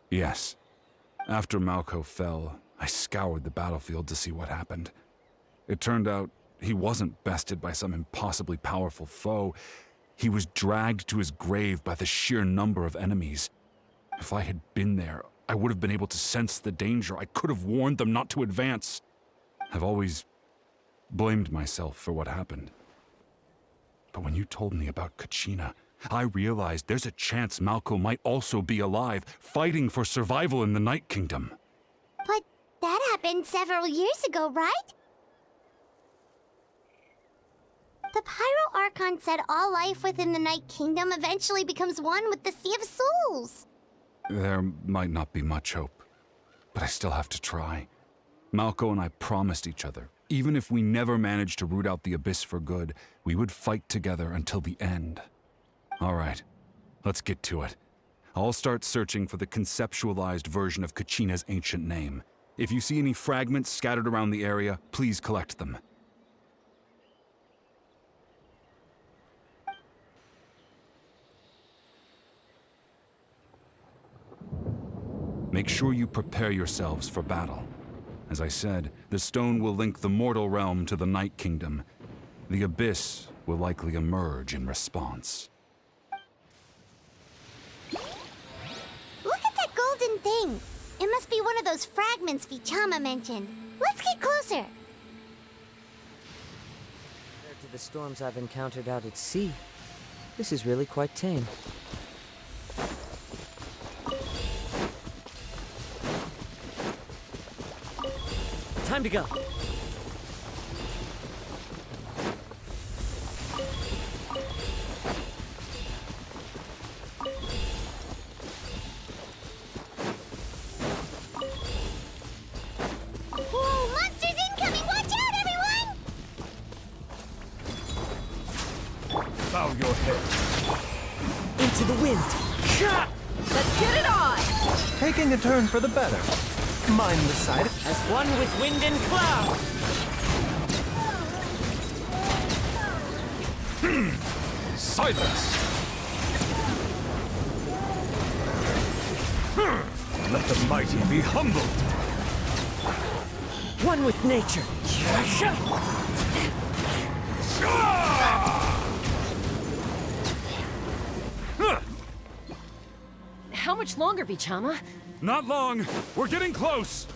Yes. After Malko fell, I scoured the battlefield to see what happened. It turned out he wasn't bested by some impossibly powerful foe. He was dragged to his grave by the sheer number of enemies. If I had been there, I would have been able to sense the danger. I could have warned them not to advance. I've always blamed myself for what happened. But when you told me about Kachina, I realized there's a chance Malko might also be alive, fighting for survival in the Night Kingdom. But that happened several years ago, right? The Pyro Archon said all life within the Night Kingdom eventually becomes one with the Sea of Souls. There might not be much hope, but I still have to try. Malko and I promised each other, even if we never managed to root out the Abyss for good, we would fight together until the end. All right, let's get to it. I'll start searching for the conceptualized version of Kachina's ancient name. If you see any fragments scattered around the area, please collect them. Make sure you prepare yourselves for battle. As I said, the stone will link the mortal realm to the Night Kingdom. The Abyss will likely emerge in response. Look at that golden thing. It must be one of those fragments Vichama mentioned. Let's get closer. Compared to the storms I've encountered out at sea, this is really quite tame. Time to go. Whoa, monsters incoming! Watch out, everyone! Bow your head. Into the wind. Let's get it on! Taking a turn for the better. Mind the side. As one with wind and cloud. Silence! Let the mighty be humbled! One with nature. How much longer, Vichama? Not long. We're getting close.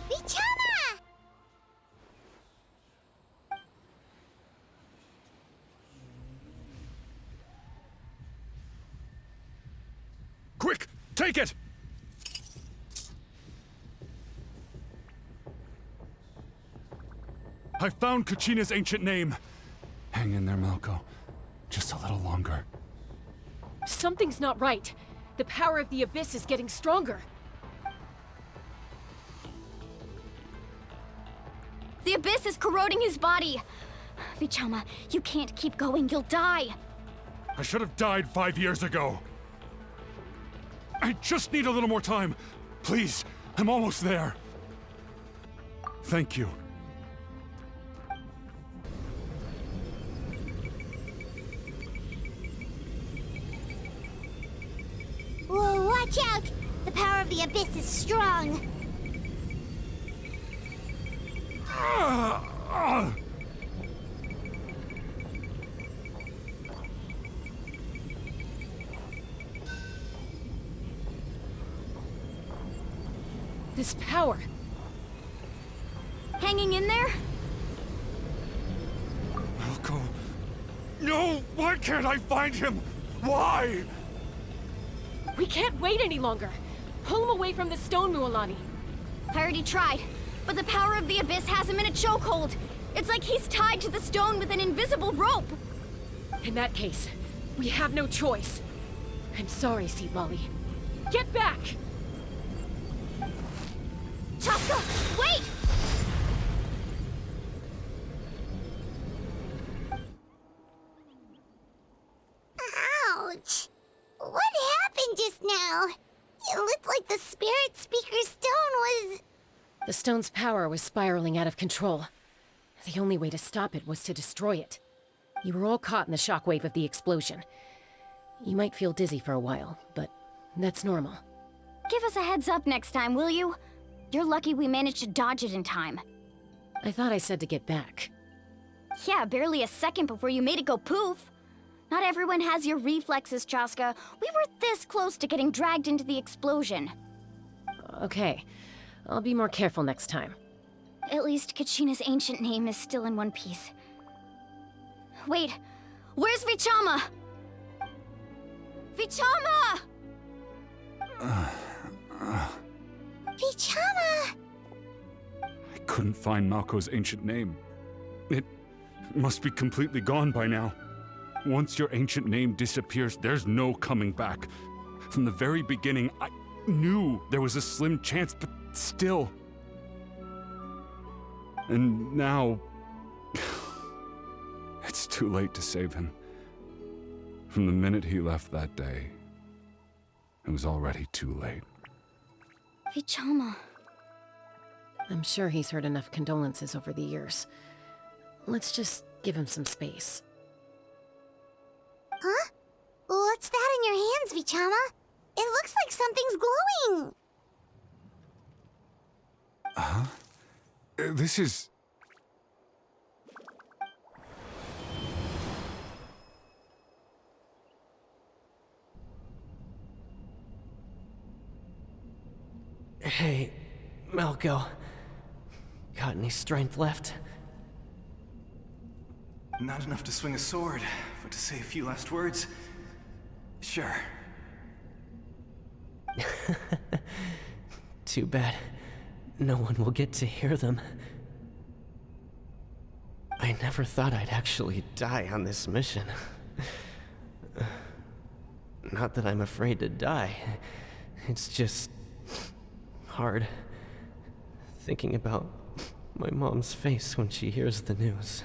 Vichama! Quick, take it! I found Kachina's ancient name. Hang in there, Malko. Just a little longer. Something's not right. The power of the Abyss is getting stronger. The Abyss is corroding his body. Vichama, you can't keep going. You'll die. I should have died 5 years ago. I just need a little more time. Please, I'm almost there. Thank you. Whoa, watch out! The power of the Abyss is strong. This power. Hanging in there? Malko. No! Why can't I find him? Why? We can't wait any longer. Pull him away from the stone, Mualani. I already tried, but the power of the Abyss has him in a chokehold. It's like he's tied to the stone with an invisible rope. In that case, we have no choice. I'm sorry, Seat Lolly. Get back! Chaska, wait! Ouch! What happened just now? It looked like the Spirit Speaker's stone was... The stone's power was spiraling out of control. The only way to stop it was to destroy it. You were all caught in the shockwave of the explosion. You might feel dizzy for a while, but that's normal. Give us a heads up next time, will you? You're lucky we managed to dodge it in time. I thought I said to get back. Yeah, barely a second before you made it go poof. Not everyone has your reflexes, Chaska. We were this close to getting dragged into the explosion. Okay, I'll be more careful next time. At least Kachina's ancient name is still in one piece. Wait, where's Vichama? Vichama! Vichama! I couldn't find Malko's ancient name. It must be completely gone by now. Once your ancient name disappears, there's no coming back. From the very beginning, I knew there was a slim chance, but still. And now... it's too late to save him. From the minute he left that day, it was already too late. Vichama. I'm sure he's heard enough condolences over the years. Let's just give him some space. Huh? What's that in your hands, Vichama? It looks like something's glowing! Huh? This is... Hey, Malko. Got any strength left? Not enough to swing a sword, but to say a few last words? Sure. Too bad. No one will get to hear them. I never thought I'd actually die on this mission. Not that I'm afraid to die. It's just... hard. Thinking about my mom's face when she hears the news.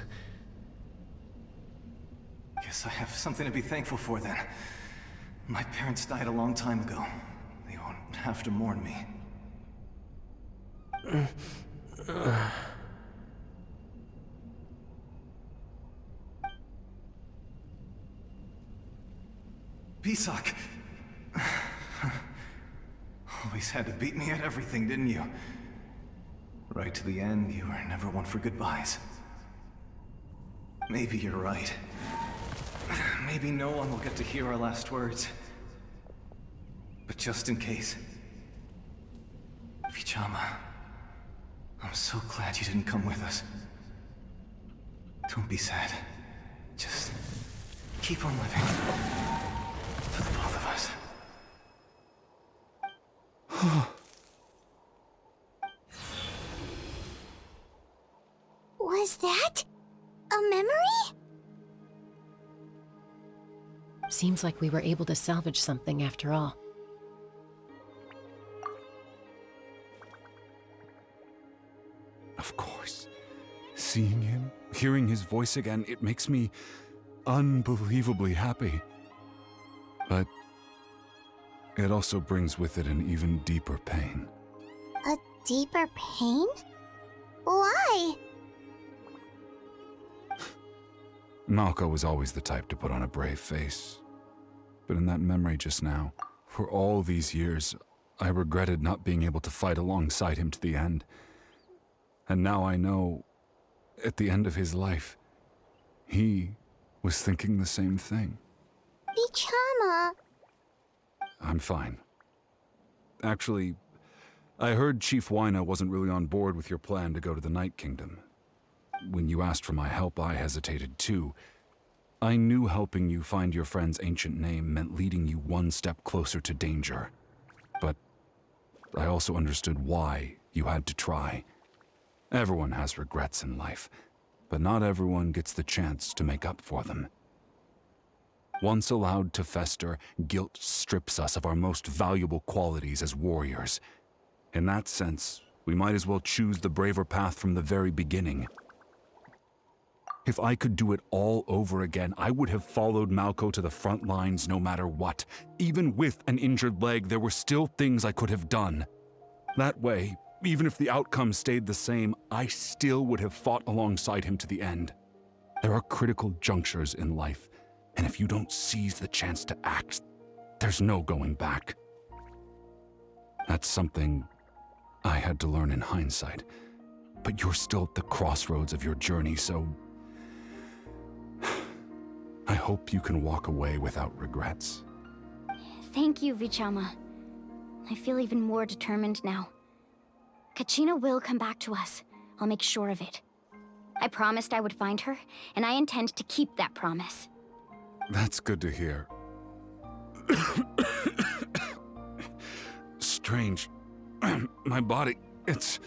Guess I have something to be thankful for then. My parents died a long time ago. They won't have to mourn me. Pisak! Always had to beat me at everything, didn't you? Right to the end, you were never one for goodbyes. Maybe you're right. Maybe no one will get to hear our last words. But just in case... Vichama, I'm so glad you didn't come with us. Don't be sad. Just keep on living. For the both of us. Was that a memory? Seems like we were able to salvage something after all. Of course. Seeing him, hearing his voice again, it makes me unbelievably happy. But it also brings with it an even deeper pain. A deeper pain? Why? Malko was always the type to put on a brave face. But in that memory just now, for all these years, I regretted not being able to fight alongside him to the end. And now I know, at the end of his life, he was thinking the same thing. Vichama. I'm fine. Actually, I heard Chief Wyna wasn't really on board with your plan to go to the Night Kingdom. When you asked for my help, I hesitated too. I knew helping you find your friend's ancient name meant leading you one step closer to danger. But I also understood why you had to try. Everyone has regrets in life, but not everyone gets the chance to make up for them. Once allowed to fester, guilt strips us of our most valuable qualities as warriors. In that sense, we might as well choose the braver path from the very beginning. If I could do it all over again, I would have followed Malco to the front lines no matter what. Even with an injured leg, there were still things I could have done. That way, even if the outcome stayed the same, I still would have fought alongside him to the end. There are critical junctures in life, and if you don't seize the chance to act, there's no going back. That's something I had to learn in hindsight, but you're still at the crossroads of your journey, so I hope you can walk away without regrets. Thank you, Vichama. I feel even more determined now. Kachina will come back to us. I'll make sure of it. I promised I would find her, and I intend to keep that promise. That's good to hear. Strange. My body, it's...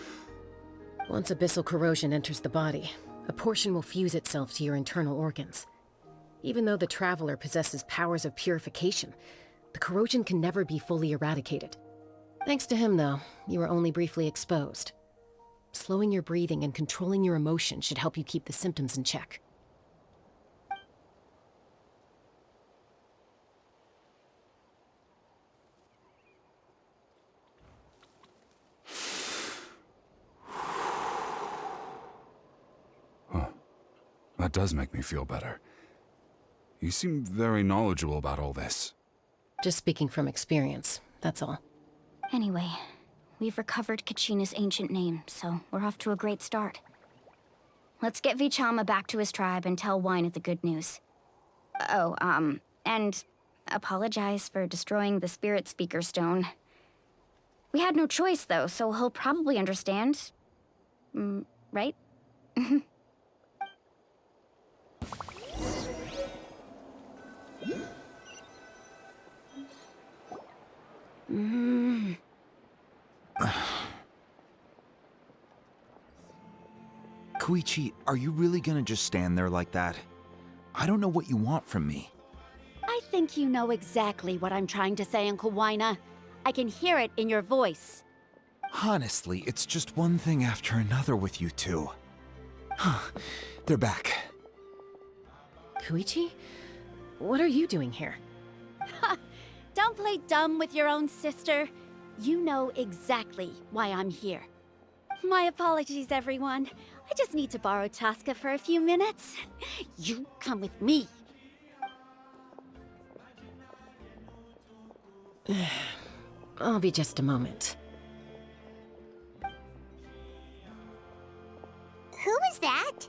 Once abyssal corrosion enters the body, a portion will fuse itself to your internal organs. Even though the Traveler possesses powers of purification, the corrosion can never be fully eradicated. Thanks to him, though, you were only briefly exposed. Slowing your breathing and controlling your emotions should help you keep the symptoms in check. Huh. That does make me feel better. You seem very knowledgeable about all this. Just speaking from experience, that's all. Anyway, we've recovered Kachina's ancient name, so we're off to a great start. Let's get Vichama back to his tribe and tell Wyneth the good news. Oh, and apologize for destroying the Spirit Speaker Stone. We had no choice, though, so he'll probably understand. Right? Koichi, are you really gonna just stand there like that? I don't know what you want from me. I think you know exactly what I'm trying to say, Uncle Wyna. I can hear it in your voice. Honestly, it's just one thing after another with you two. They're back. Koichi? What are you doing here? Ha! Don't play dumb with your own sister. You know exactly why I'm here. My apologies, everyone. I just need to borrow Chaska for a few minutes. You come with me. I'll be just a moment. Who was that?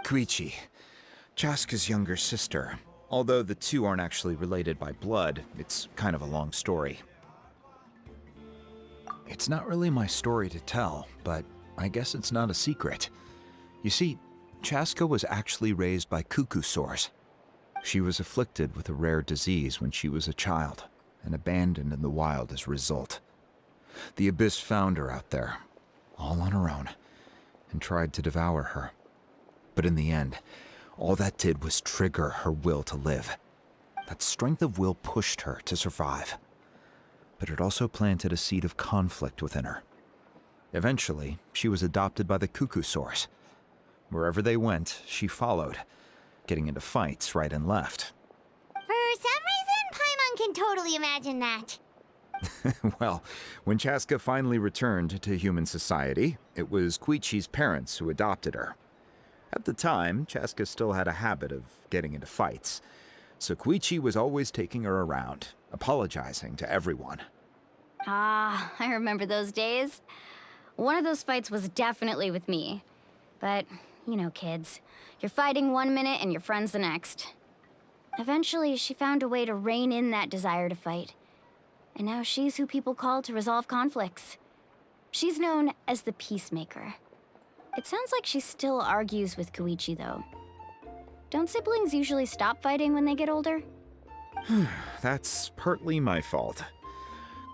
Koichi, Chaska's younger sister. Although the two aren't actually related by blood, it's kind of a long story. It's not really my story to tell, but I guess it's not a secret. You see, Chaska was actually raised by cuckoo sores. She was afflicted with a rare disease when she was a child, and abandoned in the wild as a result. The Abyss found her out there, all on her own, and tried to devour her. But in the end, all that did was trigger her will to live. That strength of will pushed her to survive. But it also planted a seed of conflict within her. Eventually, she was adopted by the cuckoo sores. Wherever they went, she followed, getting into fights right and left. For some reason, Paimon can totally imagine that. Well, when Chaska finally returned to human society, it was Koichi's parents who adopted her. At the time, Chaska still had a habit of getting into fights, so Koichi was always taking her around, apologizing to everyone. Ah, I remember those days. One of those fights was definitely with me. But, you know, kids. You're fighting one minute and your friend's the next. Eventually, she found a way to rein in that desire to fight. And now she's who people call to resolve conflicts. She's known as the Peacemaker. It sounds like she still argues with Koichi, though. Don't siblings usually stop fighting when they get older? That's partly my fault.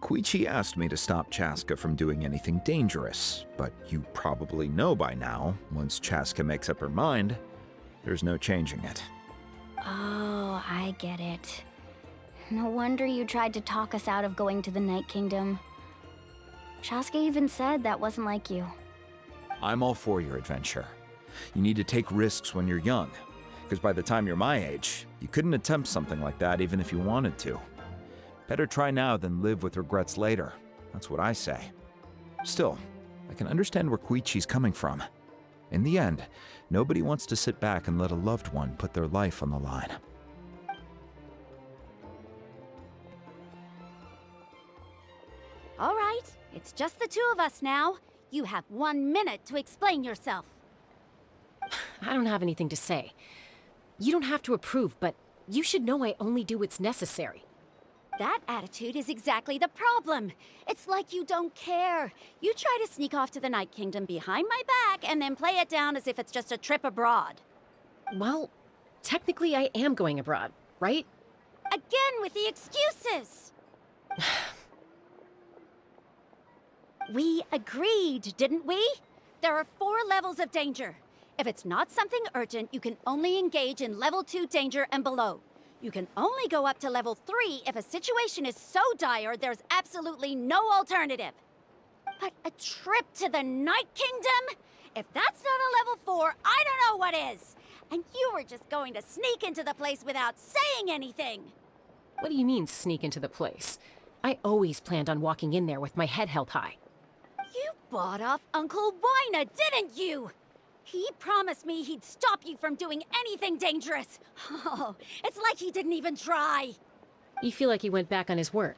Koichi asked me to stop Chaska from doing anything dangerous, but you probably know by now, once Chaska makes up her mind, there's no changing it. Oh, I get it. No wonder you tried to talk us out of going to the Night Kingdom. Chaska even said that wasn't like you. I'm all for your adventure. You need to take risks when you're young, because by the time you're my age, you couldn't attempt something like that even if you wanted to. Better try now than live with regrets later. That's what I say. Still, I can understand where Koichi's coming from. In the end, nobody wants to sit back and let a loved one put their life on the line. All right, it's just the two of us now. You have 1 minute to explain yourself. I don't have anything to say. You don't have to approve, but you should know I only do what's necessary. That attitude is exactly the problem. It's like you don't care. You try to sneak off to the Night Kingdom behind my back and then play it down as if it's just a trip abroad. Well, technically I am going abroad, right? Again with the excuses! We agreed, didn't we? There are 4 levels of danger. If it's not something urgent, you can only engage in level 2 danger and below. You can only go up to level 3 if a situation is so dire there's absolutely no alternative. But a trip to the Night Kingdom? If that's not a level 4, I don't know what is. And you were just going to sneak into the place without saying anything. What do you mean, sneak into the place? I always planned on walking in there with my head held high. You bought off Uncle Wina, didn't you? He promised me he'd stop you from doing anything dangerous. Oh, it's like he didn't even try. You feel like he went back on his word.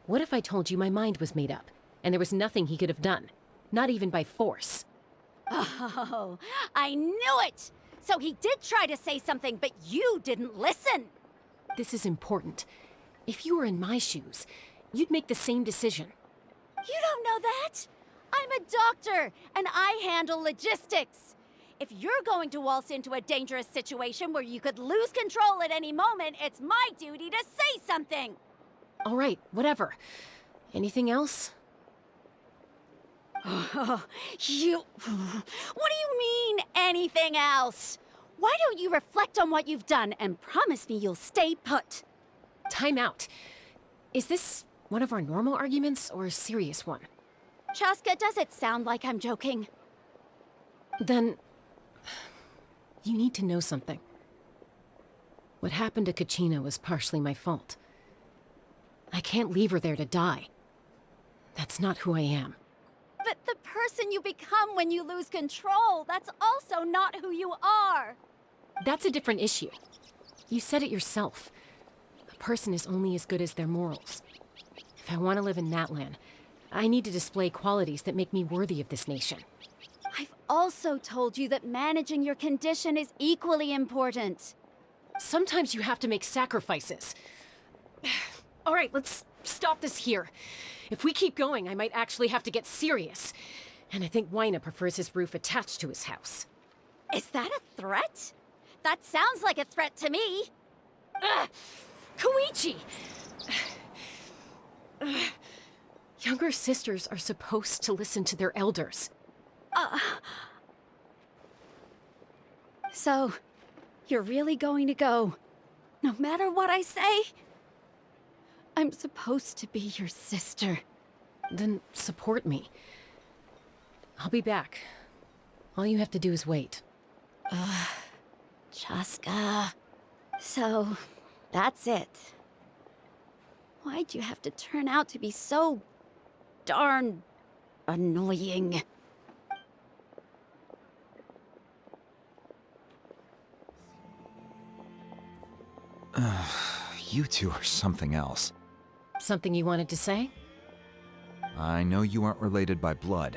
What if I told you my mind was made up, and there was nothing he could have done? Not even by force. Oh, I knew it! So he did try to say something, but you didn't listen. This is important. If you were in my shoes, you'd make the same decision. You don't know that? I'm a doctor, and I handle logistics. If you're going to waltz into a dangerous situation where you could lose control at any moment, it's my duty to say something. All right, whatever. Anything else? What do you mean, anything else? Why don't you reflect on what you've done and promise me you'll stay put? Time out. Is this one of our normal arguments or a serious one? Chaska, does it sound like I'm joking? Then, you need to know something. What happened to Kachina was partially my fault. I can't leave her there to die. That's not who I am. But the person you become when you lose control, that's also not who you are. That's a different issue. You said it yourself. A person is only as good as their morals. If I want to live in Natlan, I need to display qualities that make me worthy of this nation. I've also told you that managing your condition is equally important. Sometimes you have to make sacrifices. All right, let's stop this here. If we keep going, I might actually have to get serious. And I think Wina prefers his roof attached to his house. Is that a threat? That sounds like a threat to me. Koichi! Younger sisters are supposed to listen to their elders. So, you're really going to go, no matter what I say? I'm supposed to be your sister. Then support me. I'll be back. All you have to do is wait. Chaska. So, that's it. Why'd you have to turn out to be so darn annoying? You two are something else. Something you wanted to say? I know you aren't related by blood,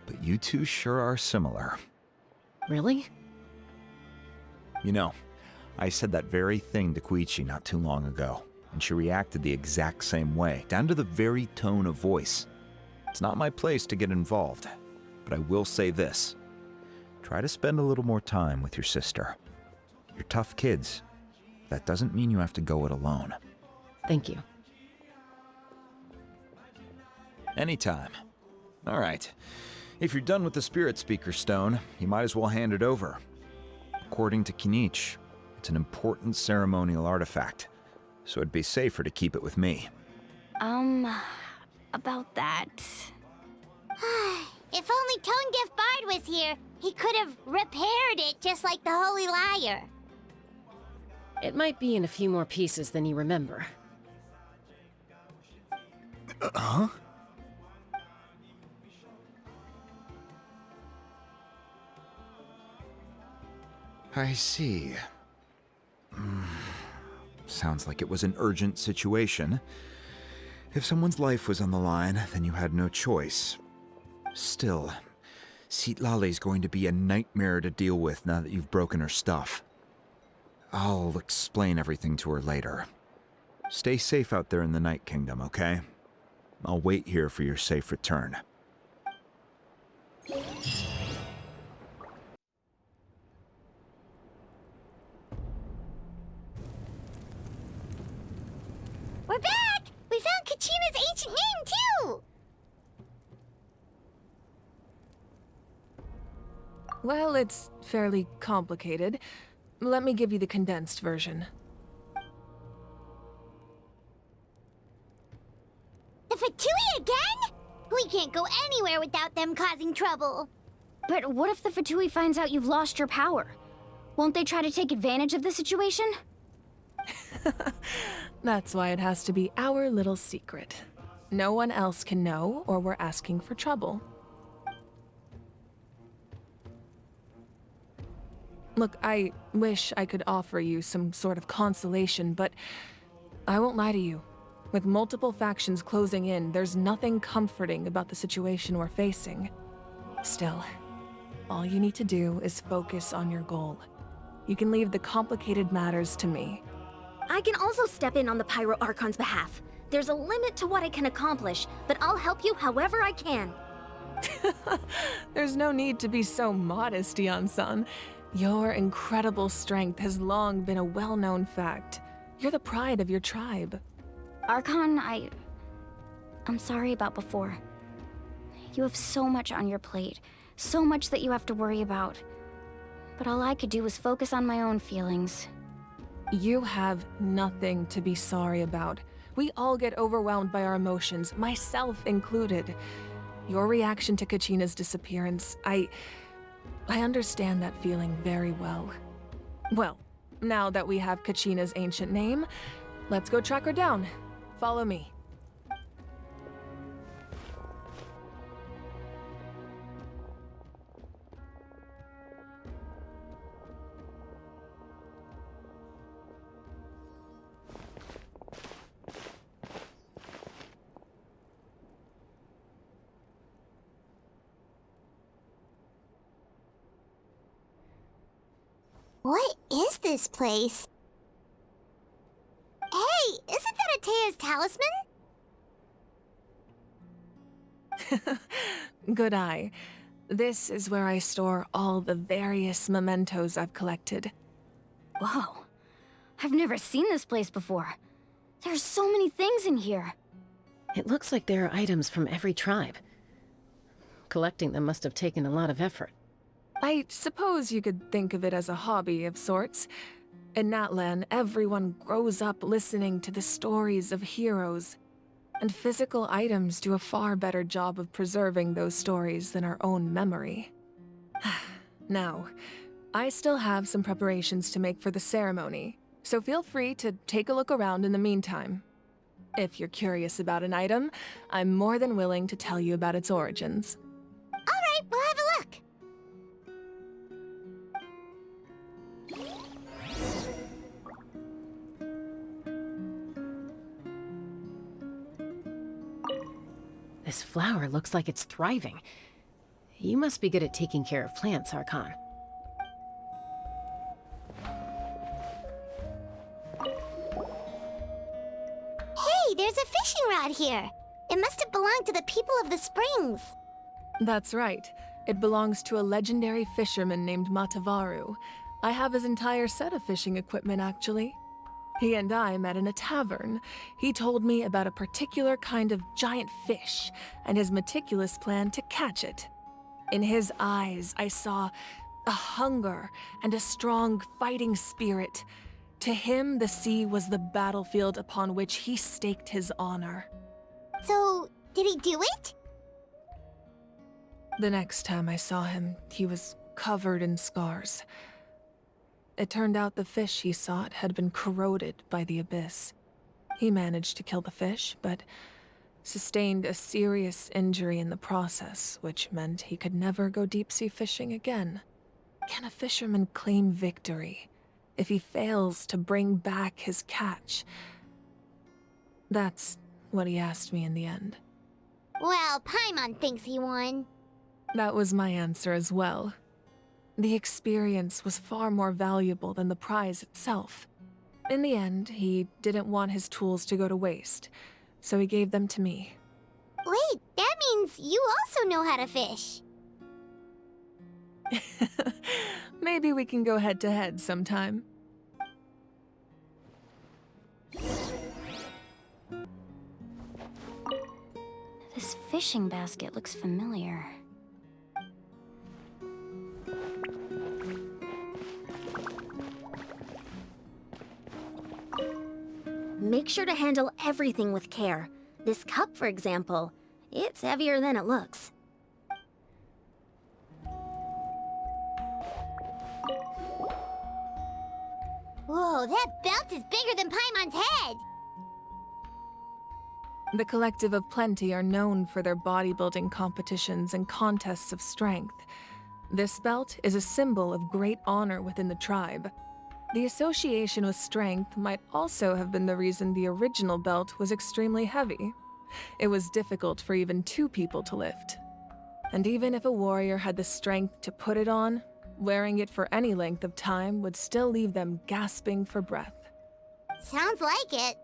but you two sure are similar. Really? You know, I said that very thing to Koichi not too long ago, and she reacted the exact same way, down to the very tone of voice. It's not my place to get involved, but I will say this. Try to spend a little more time with your sister. You're tough kids. That doesn't mean you have to go it alone. Thank you. Anytime. All right. If you're done with the Spirit Speaker Stone, you might as well hand it over. According to Kinich, it's an important ceremonial artifact, so it'd be safer to keep it with me. About that. If only Tone Deaf Bard was here, he could have repaired it just like the Holy Liar. It might be in a few more pieces than you remember. Huh? I see. Sounds like it was an urgent situation. If someone's life was on the line, then you had no choice. Still, Citlali's going to be a nightmare to deal with now that you've broken her stuff. I'll explain everything to her later. Stay safe out there in the Night Kingdom, okay? I'll wait here for your safe return. We're back! We found Kachina's ancient name, too! Well, it's fairly complicated. Let me give you the condensed version. The Fatui again? We can't go anywhere without them causing trouble. But what if the Fatui finds out you've lost your power? Won't they try to take advantage of the situation? That's why it has to be our little secret. No one else can know, or we're asking for trouble. Look, I wish I could offer you some sort of consolation, but I won't lie to you. With multiple factions closing in, there's nothing comforting about the situation we're facing. Still, all you need to do is focus on your goal. You can leave the complicated matters to me. I can also step in on the Pyro Archon's behalf. There's a limit to what I can accomplish, but I'll help you however I can. There's no need to be so modest, Yan-san. Your incredible strength has long been a well-known fact. You're the pride of your tribe. Archon, I'm sorry about before. You have so much on your plate, so much that you have to worry about. But all I could do was focus on my own feelings. You have nothing to be sorry about. We all get overwhelmed by our emotions, myself included. Your reaction to Kachina's disappearance, I understand that feeling very well. Well, now that we have Kachina's ancient name, let's go track her down. Follow me. What is this place? Hey, isn't that Atea's talisman? Good eye. This is where I store all the various mementos I've collected. Whoa. I've never seen this place before. There's so many things in here. It looks like there are items from every tribe. Collecting them must have taken a lot of effort. I suppose you could think of it as a hobby of sorts. In Natlan, everyone grows up listening to the stories of heroes, and physical items do a far better job of preserving those stories than our own memory. Now, I still have some preparations to make for the ceremony, so feel free to take a look around in the meantime. If you're curious about an item, I'm more than willing to tell you about its origins. All right, we'll have a look. This flower looks like it's thriving. You must be good at taking care of plants, Archon. Hey, there's a fishing rod here. It must have belonged to the people of the springs. That's right. It belongs to a legendary fisherman named Matavaru. I have his entire set of fishing equipment, actually. He and I met in a tavern. He told me about a particular kind of giant fish and his meticulous plan to catch it. In his eyes, I saw a hunger and a strong fighting spirit. To him, the sea was the battlefield upon which he staked his honor. So, did he do it? The next time I saw him, he was covered in scars. It turned out the fish he sought had been corroded by the abyss. He managed to kill the fish, but sustained a serious injury in the process, which meant he could never go deep-sea fishing again. Can a fisherman claim victory if he fails to bring back his catch? That's what he asked me in the end. Well, Paimon thinks he won. That was my answer as well. The experience was far more valuable than the prize itself. In the end, he didn't want his tools to go to waste, so he gave them to me. Wait, that means you also know how to fish. Maybe we can go head-to-head sometime. This fishing basket looks familiar. Make sure to handle everything with care. This cup, for example, it's heavier than it looks. Whoa, that belt is bigger than Paimon's head! The Collective of Plenty are known for their bodybuilding competitions and contests of strength. This belt is a symbol of great honor within the tribe. The association with strength might also have been the reason the original belt was extremely heavy. It was difficult for even 2 people to lift. And even if a warrior had the strength to put it on, wearing it for any length of time would still leave them gasping for breath. Sounds like it.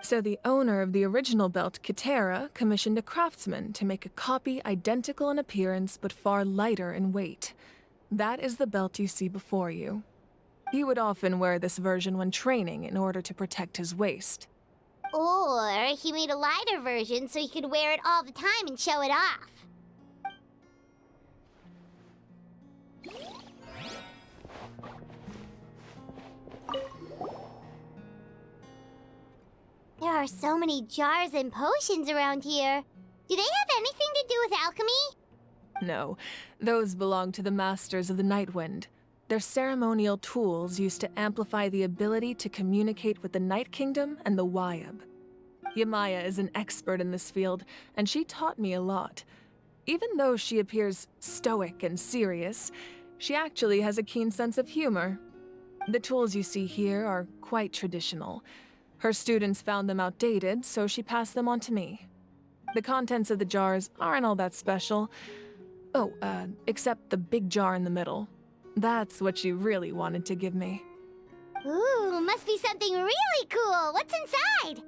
So the owner of the original belt, Kitera, commissioned a craftsman to make a copy identical in appearance but far lighter in weight. That is the belt you see before you. He would often wear this version when training in order to protect his waist. Or he made a lighter version so he could wear it all the time and show it off. There are so many jars and potions around here. Do they have anything to do with alchemy? No, those belong to the Masters of the Nightwind. They're ceremonial tools used to amplify the ability to communicate with the Night Kingdom and the Wyab. Yamaya is an expert in this field, and she taught me a lot. Even though she appears stoic and serious, she actually has a keen sense of humor. The tools you see here are quite traditional. Her students found them outdated, so she passed them on to me. The contents of the jars aren't all that special. Oh, except the big jar in the middle. That's what she really wanted to give me. Ooh, must be something really cool. What's inside?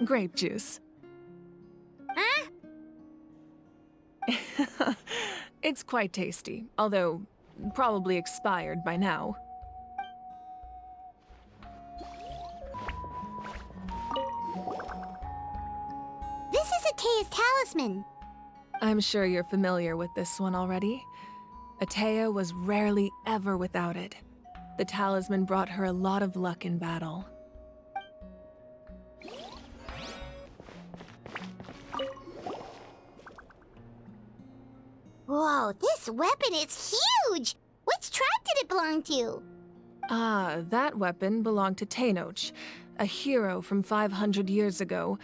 Grape juice. Huh? It's quite tasty, although probably expired by now. This is Atea's talisman. I'm sure you're familiar with this one already. Atea was rarely ever without it. The talisman brought her a lot of luck in battle. Whoa, this weapon is huge! Which tribe did it belong to? Ah, that weapon belonged to Tenoch, a hero from 500 years ago.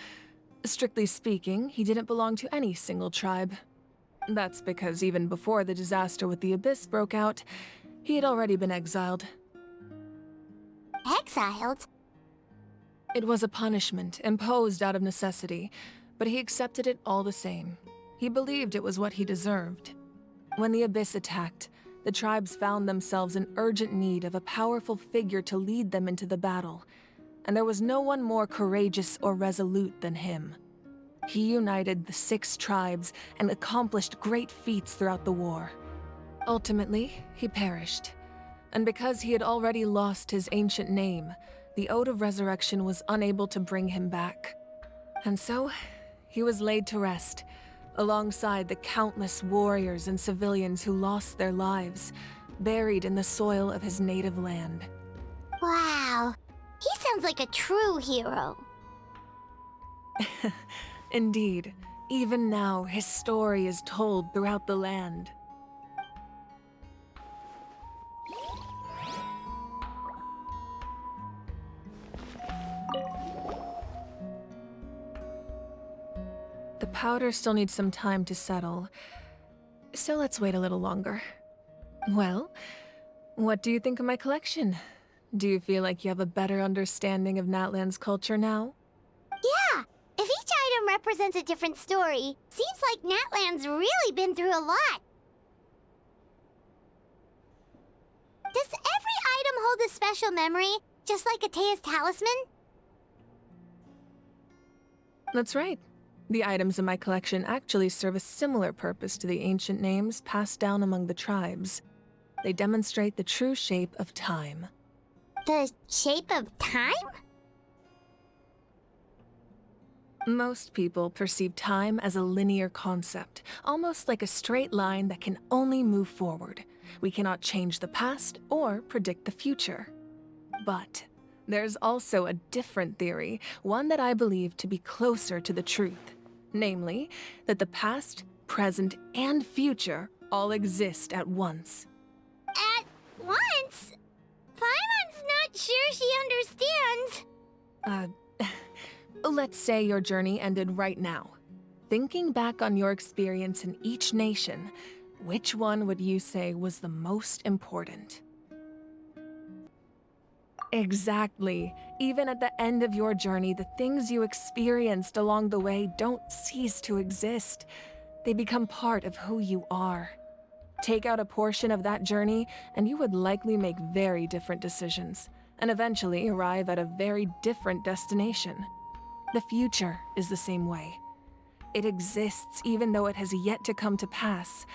Strictly speaking, he didn't belong to any single tribe. That's because even before the disaster with the Abyss broke out, he had already been exiled. Exiled? It was a punishment imposed out of necessity, but he accepted it all the same. He believed it was what he deserved. When the Abyss attacked, the tribes found themselves in urgent need of a powerful figure to lead them into the battle, and there was no one more courageous or resolute than him. He united the 6 tribes and accomplished great feats throughout the war. Ultimately, he perished, and because he had already lost his ancient name, the Ode of Resurrection was unable to bring him back. And so, he was laid to rest, alongside the countless warriors and civilians who lost their lives, buried in the soil of his native land. Wow. He sounds like a true hero. Indeed. Even now, his story is told throughout the land. The powder still needs some time to settle, so let's wait a little longer. Well, what do you think of my collection? Do you feel like you have a better understanding of Natlan's culture now? Yeah! If each item represents a different story, seems like Natlan's really been through a lot. Does every item hold a special memory, just like Atea's talisman? That's right. The items in my collection actually serve a similar purpose to the ancient names passed down among the tribes. They demonstrate the true shape of time. The shape of time? Most people perceive time as a linear concept, almost like a straight line that can only move forward. We cannot change the past or predict the future. But there's also a different theory, one that I believe to be closer to the truth. Namely, that the past, present, and future all exist at once. At once? Paimon's not sure she understands. Let's say your journey ended right now. Thinking back on your experience in each nation, which one would you say was the most important? Exactly. Even at the end of your journey, the things you experienced along the way don't cease to exist. They become part of who you are. Take out a portion of that journey, and you would likely make very different decisions, and eventually arrive at a very different destination. The future is the same way. It exists even though it has yet to come to pass.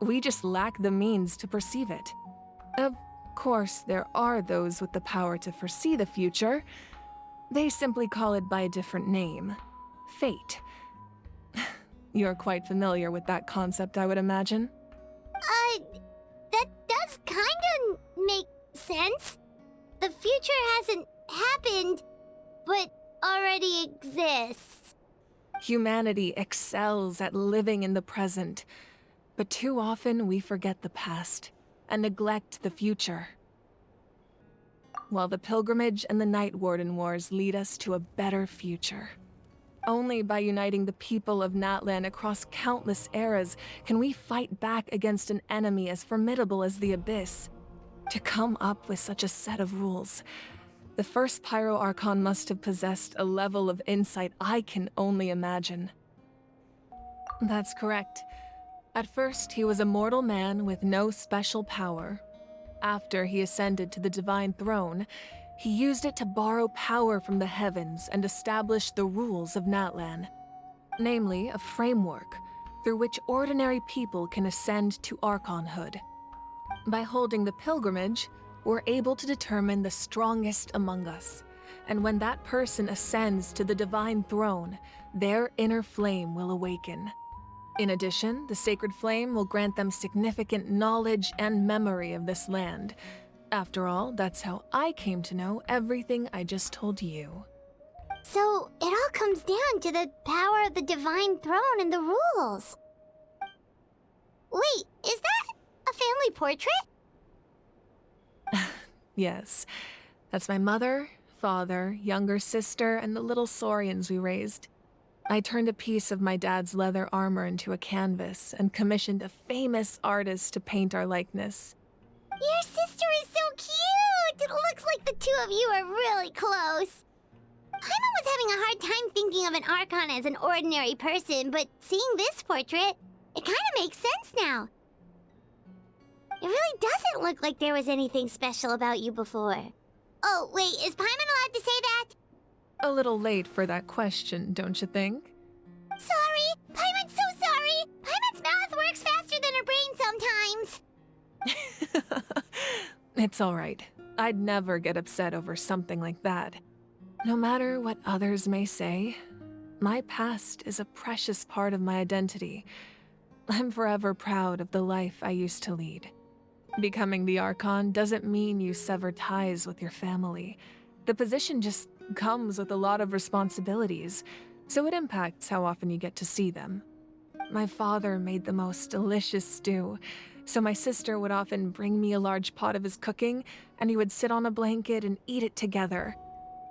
We just lack the means to perceive it. Of course, there are those with the power to foresee the future. They simply call it by a different name. Fate. You're quite familiar with that concept, I would imagine. That does kinda make sense. The future hasn't happened, but already exists. Humanity excels at living in the present, but too often we forget the past and neglect the future. While the pilgrimage and the Night Warden Wars lead us to a better future. Only by uniting the people of Natlan across countless eras can we fight back against an enemy as formidable as the Abyss. To come up with such a set of rules, the first Pyro Archon must have possessed a level of insight I can only imagine. That's correct. At first, he was a mortal man with no special power. After he ascended to the Divine Throne, he used it to borrow power from the heavens and establish the rules of Natlan. Namely, a framework through which ordinary people can ascend to Archonhood. By holding the pilgrimage, we're able to determine the strongest among us. And when that person ascends to the Divine Throne, their inner flame will awaken. In addition, the sacred flame will grant them significant knowledge and memory of this land. After all, that's how I came to know everything I just told you. So, it all comes down to the power of the Divine Throne and the rules. Wait, is that a family portrait? Yes, that's my mother, father, younger sister, and the little saurians we raised. I turned a piece of my dad's leather armor into a canvas and commissioned a famous artist to paint our likeness. Your sister is so cute! It looks like the two of you are really close. Paimon was having a hard time thinking of an Archon as an ordinary person, but seeing this portrait, it kinda makes sense now. It really doesn't look like there was anything special about you before. Oh, wait, is Paimon allowed to say that? A little late for that question, don't you think? Sorry! Paimon's so sorry! Paimon's mouth works faster than her brain sometimes! It's all right. I'd never get upset over something like that. No matter what others may say, my past is a precious part of my identity. I'm forever proud of the life I used to lead. Becoming the Archon doesn't mean you sever ties with your family. The position just comes with a lot of responsibilities, so it impacts how often you get to see them. My father made the most delicious stew, so my sister would often bring me a large pot of his cooking, and we would sit on a blanket and eat it together.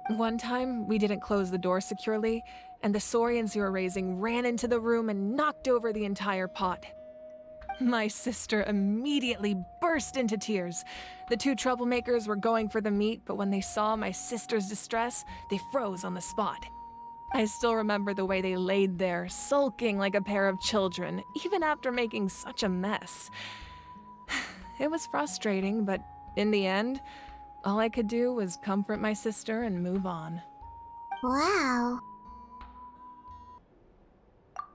One time, we didn't close the door securely, and the Saurians who were raising ran into the room and knocked over the entire pot. My sister immediately burst into tears. The two troublemakers were going for the meat, but when they saw my sister's distress, they froze on the spot. I still remember the way they laid there, sulking like a pair of children, even after making such a mess. It was frustrating, but in the end, all I could do was comfort my sister and move on. Wow.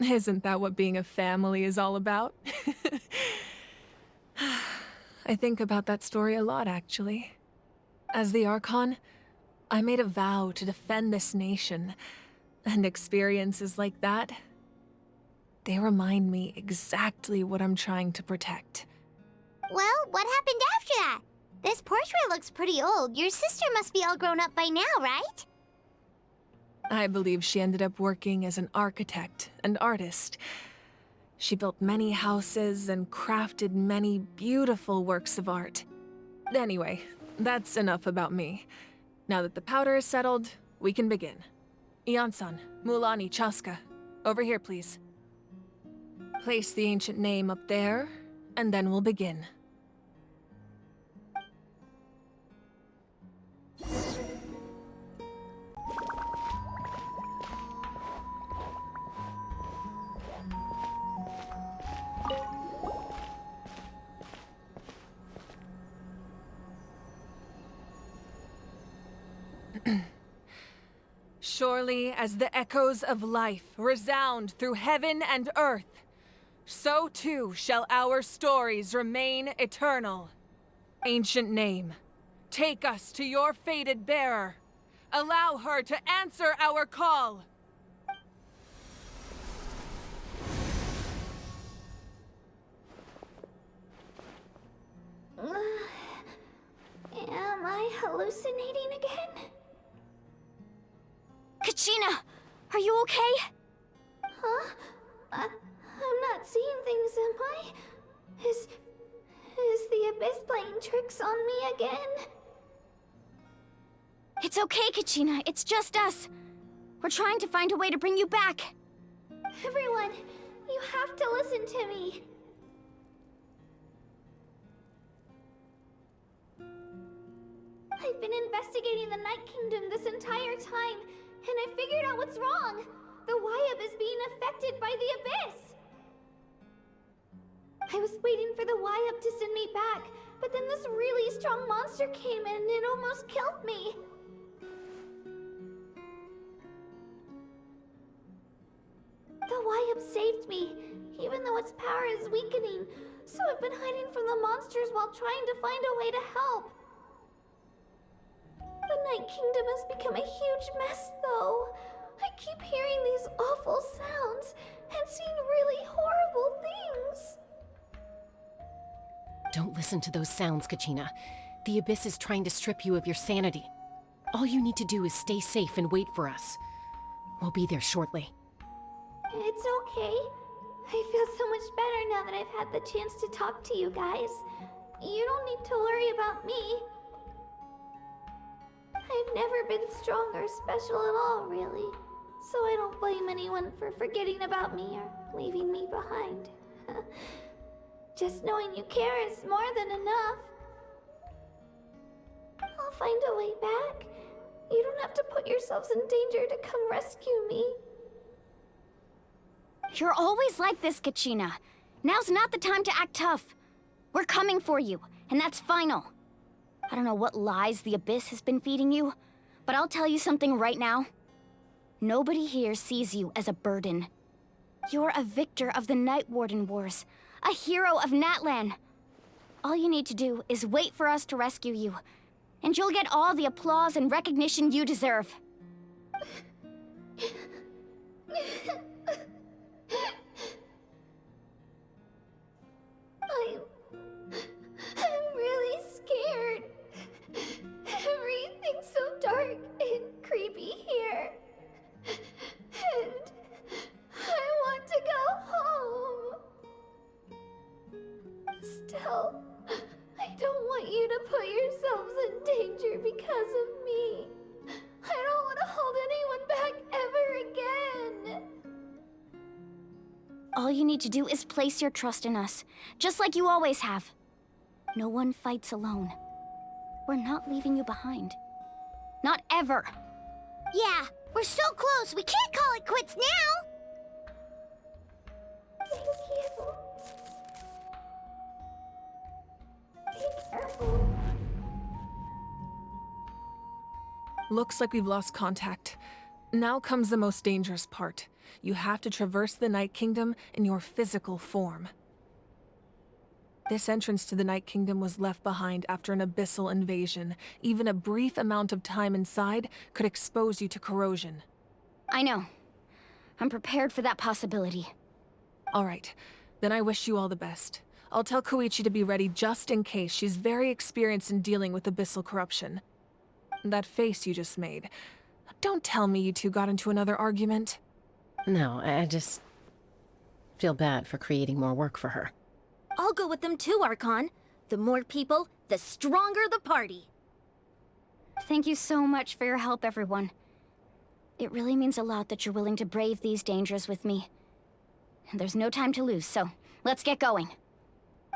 Isn't that what being a family is all about? I think about that story a lot, actually. As the Archon, I made a vow to defend this nation, and experiences like that, they remind me exactly what I'm trying to protect. Well, what happened after that? This portrait looks pretty old. Your sister must be all grown up by now, right? I believe she ended up working as an architect and artist. She built many houses and crafted many beautiful works of art. Anyway, that's enough about me. Now that the powder is settled, we can begin. Ian-san, Mulani, Chaska, over here, please. Place the ancient name up there, and then we'll begin. Surely as the echoes of life resound through heaven and earth, so too shall our stories remain eternal. Ancient name, take us to your fated bearer. Allow her to answer our call. Am I hallucinating again? Kachina! Are you okay? Huh? I'm not seeing things, am I? Is the Abyss playing tricks on me again? It's okay, Kachina. It's just us. We're trying to find a way to bring you back. Everyone, you have to listen to me. I've been investigating the Night Kingdom this entire time, and I figured out what's wrong. The Wyab is being affected by the Abyss. I was waiting for the Wyab to send me back, but then this really strong monster came in and it almost killed me. The Wyab saved me, even though its power is weakening, so I've been hiding from the monsters while trying to find a way to help. The Night Kingdom has become a huge mess, though. I keep hearing these awful sounds and seeing really horrible things. Don't listen to those sounds, Kachina. The Abyss is trying to strip you of your sanity. All you need to do is stay safe and wait for us. We'll be there shortly. It's okay. I feel so much better now that I've had the chance to talk to you guys. You don't need to worry about me. I've never been strong or special at all, really. So I don't blame anyone for forgetting about me or leaving me behind. Just knowing you care is more than enough. I'll find a way back. You don't have to put yourselves in danger to come rescue me. You're always like this, Kachina. Now's not the time to act tough. We're coming for you, and that's final. I don't know what lies the Abyss has been feeding you, but I'll tell you something right now. Nobody here sees you as a burden. You're a victor of the Night Warden Wars, a hero of Natlan. All you need to do is wait for us to rescue you, And you'll get all the applause and recognition you deserve. I'm really scared. Everything's so dark and creepy here. And I want to go home. Still, I don't want you to put yourselves in danger because of me. I don't want to hold anyone back ever again. All you need to do is place your trust in us, just like you always have. No one fights alone. We're not leaving you behind. Not ever. Yeah, we're so close. We can't call it quits now. Thank you. Be careful. Looks like we've lost contact. Now comes the most dangerous part. You have to traverse the Night Kingdom in your physical form. This entrance to the Night Kingdom was left behind after an abyssal invasion. Even a brief amount of time inside could expose you to corrosion. I know. I'm prepared for that possibility. All right, then I wish you all the best. I'll tell Koichi to be ready just in case. She's very experienced in dealing with abyssal corruption. That face you just made. Don't tell me you two got into another argument. No, I just feel bad for creating more work for her. I'll go with them too, Archon. The more people, the stronger the party. Thank you so much for your help, everyone. It really means a lot that you're willing to brave these dangers with me. There's no time to lose, so let's get going.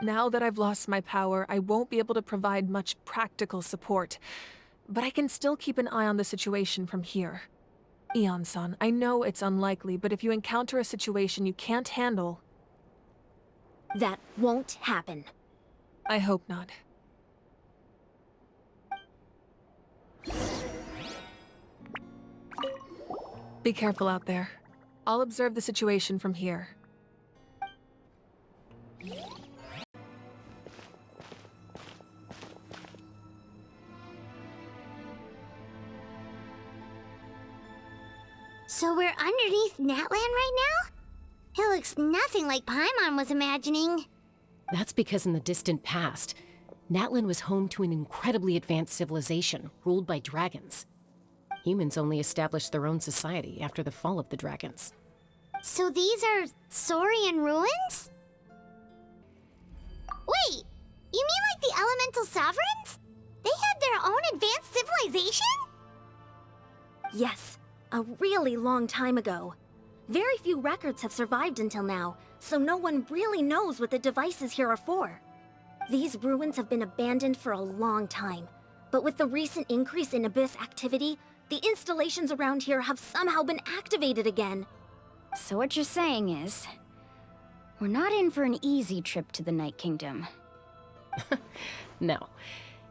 Now that I've lost my power, I won't be able to provide much practical support. But I can still keep an eye on the situation from here. Eon-san, I know it's unlikely, but if you encounter a situation you can't handle... That won't happen. I hope not. Be careful out there. I'll observe the situation from here. So we're underneath Natlan right now? It looks nothing like Paimon was imagining. That's because in the distant past, Natlan was home to an incredibly advanced civilization ruled by dragons. Humans only established their own society after the fall of the dragons. So these are Saurian ruins? Wait, you mean like the elemental sovereigns? They had their own advanced civilization? Yes, a really long time ago. Very few records have survived until now, so no one really knows what the devices here are for. These ruins have been abandoned for a long time, but with the recent increase in Abyss activity, the installations around here have somehow been activated again. So what you're saying is, we're not in for an easy trip to the Night Kingdom. No,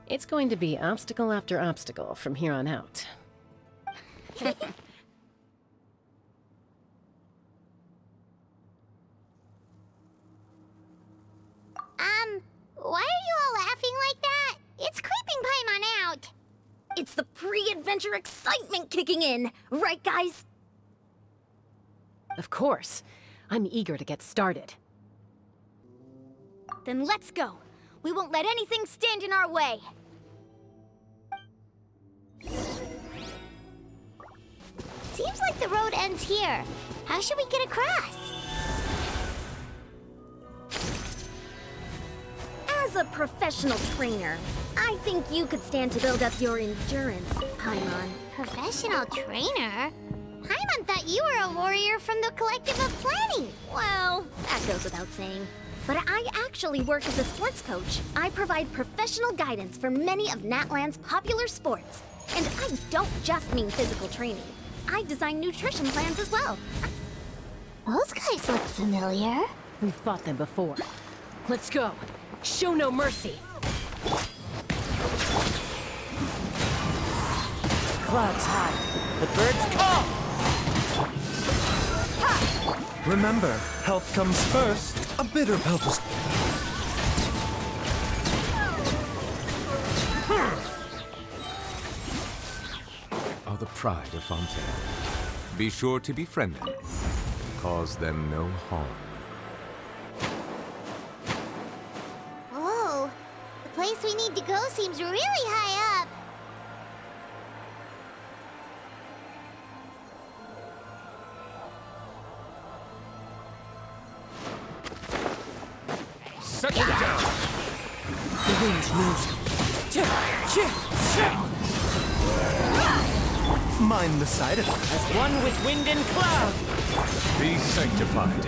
it's going to be obstacle after obstacle from here on out. Why are you all laughing like that? It's creeping Paimon out. It's the pre-adventure excitement kicking in, right guys? Of course. I'm eager to get started. Then let's go. We won't let anything stand in our way. Seems like the road ends here. How should we get across? As a professional trainer, I think you could stand to build up your endurance, Paimon. Professional trainer? Paimon thought you were a warrior from the Collective of Planning. Well, that goes without saying. But I actually work as a sports coach. I provide professional guidance for many of Natlan's popular sports. And I don't just mean physical training. I design nutrition plans as well. Those guys look familiar. We've fought them before. Let's go. Show no mercy. Clouds high. The birds come! Remember, health comes first. A bitter pill to... try to Fontaine. Be sure to befriend them. Cause them no harm. Oh, the place we need to go seems really high up. Settle down! The wind knows. Mind the side effects. As one with wind and cloud. Be sanctified.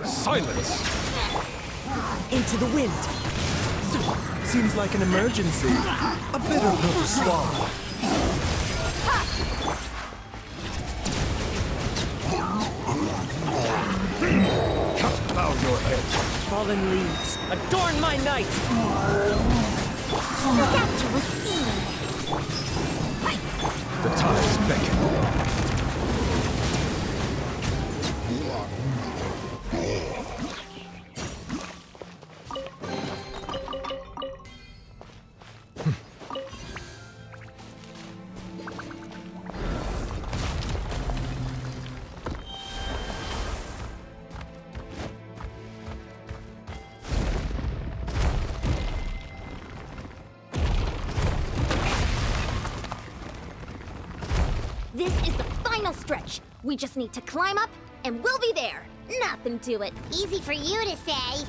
Silence! Into the wind. Seems like an emergency. A bitter pill to swallow. Bow your head. Fallen leaves, adorn my night! That you will see. The tides beckon. This is the final stretch. We just need to climb up, and we'll be there. Nothing to it. Easy for you to say.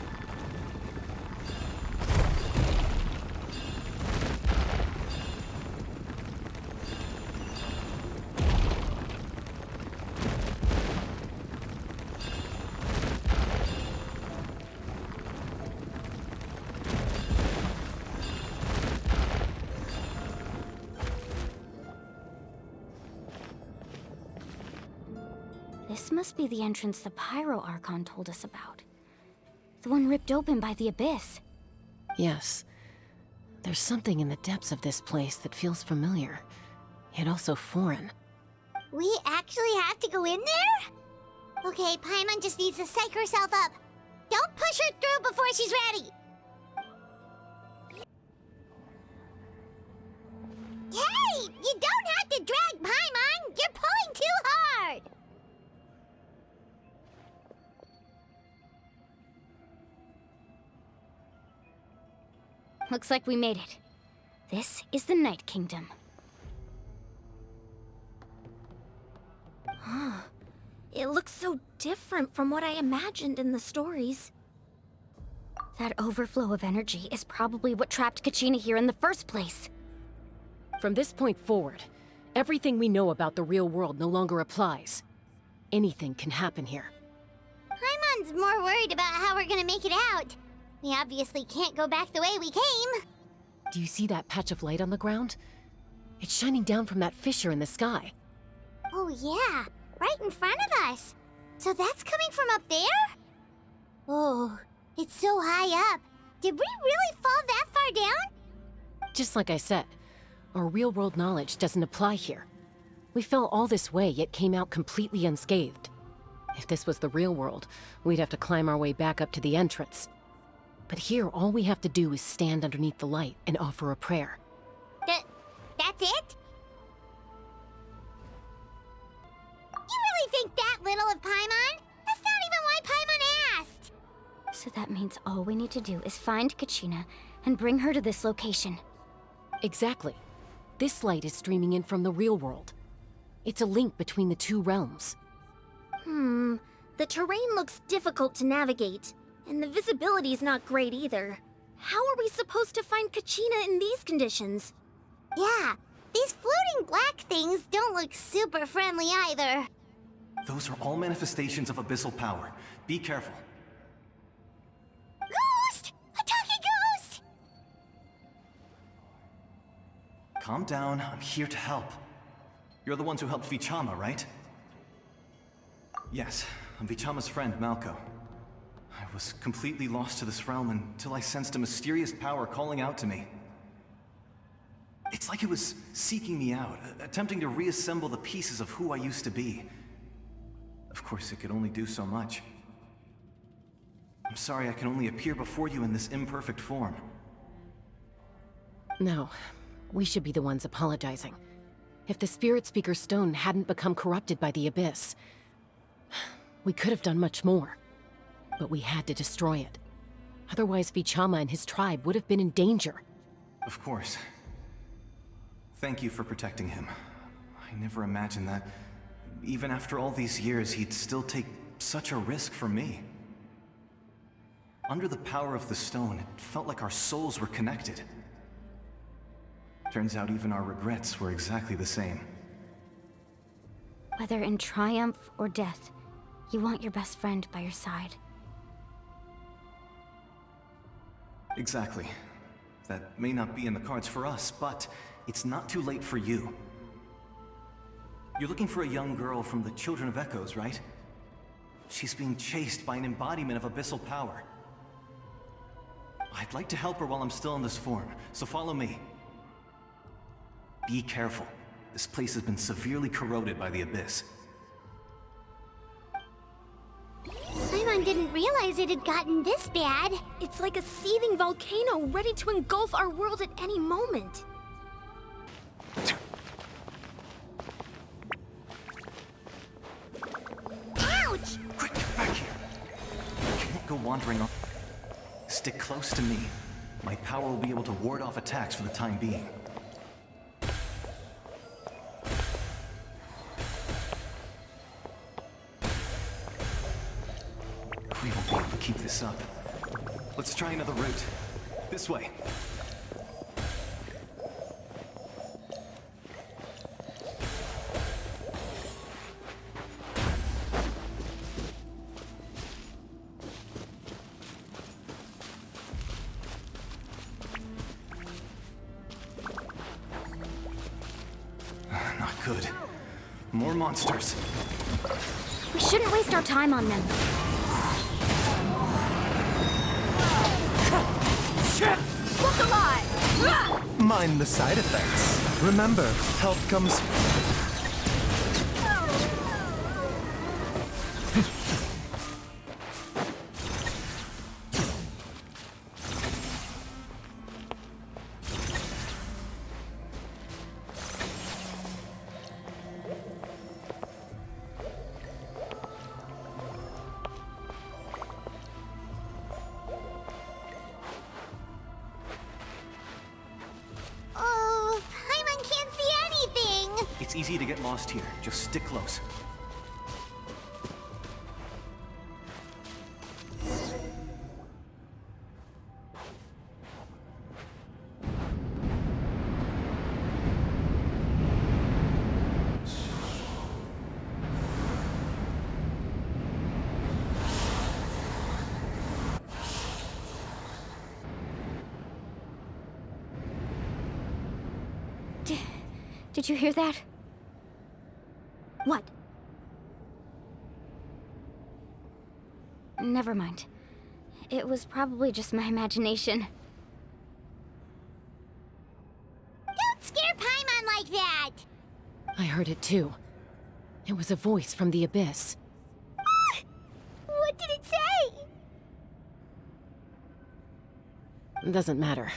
This must be the entrance the Pyro Archon told us about. The one ripped open by the Abyss. Yes. There's something in the depths of this place that feels familiar, yet also foreign. We actually have to go in there? Okay, Paimon just needs to psych herself up. Don't push her through before she's ready. Hey! You don't have to drag Paimon! You're pulling too hard! Looks like we made it. This is the Night Kingdom. It looks so different from what I imagined in the stories. That overflow of energy is probably what trapped Kachina here in the first place. From this point forward, everything we know about the real world no longer applies. Anything can happen here. Paimon's more worried about how we're gonna make it out. We obviously can't go back the way we came. Do you see that patch of light on the ground? It's shining down from that fissure in the sky. Oh yeah, right in front of us. So that's coming from up there? Oh, it's so high up. Did we really fall that far down? Just like I said, our real-world knowledge doesn't apply here. We fell all this way, yet came out completely unscathed. If this was the real world, we'd have to climb our way back up to the entrance. But here, all we have to do is stand underneath the light and offer a prayer. That's it? You really think that little of Paimon? That's not even why Paimon asked! So that means all we need to do is find Kachina and bring her to this location. Exactly. This light is streaming in from the real world. It's a link between the two realms. The terrain looks difficult to navigate, and the visibility's not great either. How are we supposed to find Kachina in these conditions? Yeah, these floating black things don't look super friendly either. Those are all manifestations of abyssal power. Be careful. Ghost! A talking ghost! Calm down, I'm here to help. You're the ones who helped Vichama, right? Yes, I'm Vichama's friend, Malko. I was completely lost to this realm until I sensed a mysterious power calling out to me. It's like it was seeking me out, attempting to reassemble the pieces of who I used to be. Of course, it could only do so much. I'm sorry I can only appear before you in this imperfect form. No, we should be the ones apologizing. If the Spirit Speaker's stone hadn't become corrupted by the Abyss, we could have done much more. But we had to destroy it. Otherwise, Vichama and his tribe would have been in danger. Of course. Thank you for protecting him. I never imagined that, even after all these years, he'd still take such a risk for me. Under the power of the stone, it felt like our souls were connected. Turns out even our regrets were exactly the same. Whether in triumph or death, you want your best friend by your side. Exactly. That may not be in the cards for us, but it's not too late for you. You're looking for a young girl from the Children of Echoes, right? She's being chased by an embodiment of abyssal power. I'd like to help her while I'm still in this form, so follow me. Be careful. This place has been severely corroded by the Abyss. Paimon didn't realize it had gotten this bad. It's like a seething volcano ready to engulf our world at any moment. Ouch! Quick, get back here. You can't go wandering on. Stick close to me. My power will be able to ward off attacks for the time being. We won't be able to keep this up. Let's try another route. This way. Not good. More monsters. We shouldn't waste our time on them. Look alive! Mind the side effects. Remember, help comes... Oh, Paimon can't see anything! It's easy to get lost here. Just stick close. Did you hear that? What? Never mind. It was probably just my imagination. Don't scare Paimon like that! I heard it too. It was a voice from the Abyss. What did it say? Doesn't matter.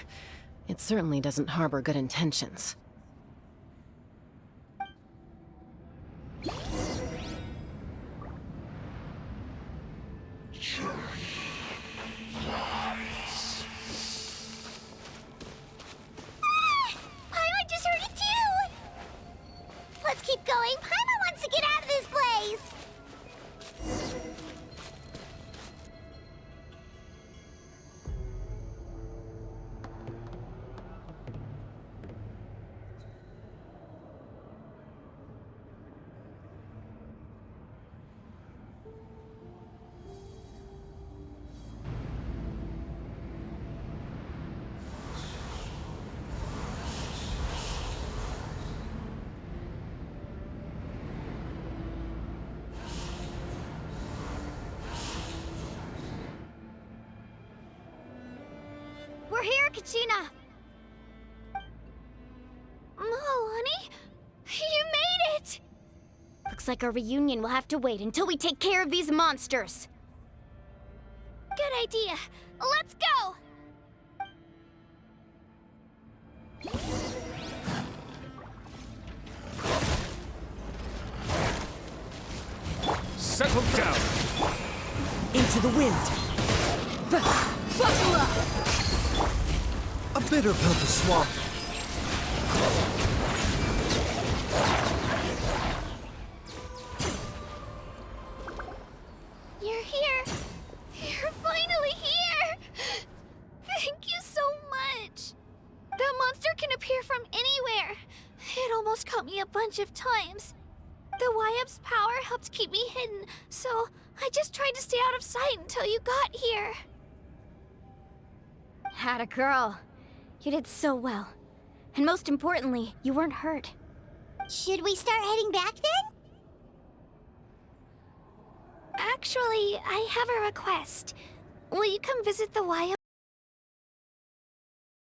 It certainly doesn't harbor good intentions. Paimon just heard it too! Let's keep going. Paimon wants to get out of this place! here, Kachina! Malani? You made it! Looks like our reunion will have to wait until we take care of these monsters. Good idea. Let's go! Settle down! Into the wind! Buckle up! A bitter pill to swallow. You're here. You're finally here. Thank you so much. That monster can appear from anywhere. It almost caught me a bunch of times. The YF's power helped keep me hidden, so I just tried to stay out of sight until you got here. Had a girl. You did so well. And most importantly, you weren't hurt. Should we start heading back then? Actually, I have a request. Will you come visit the YF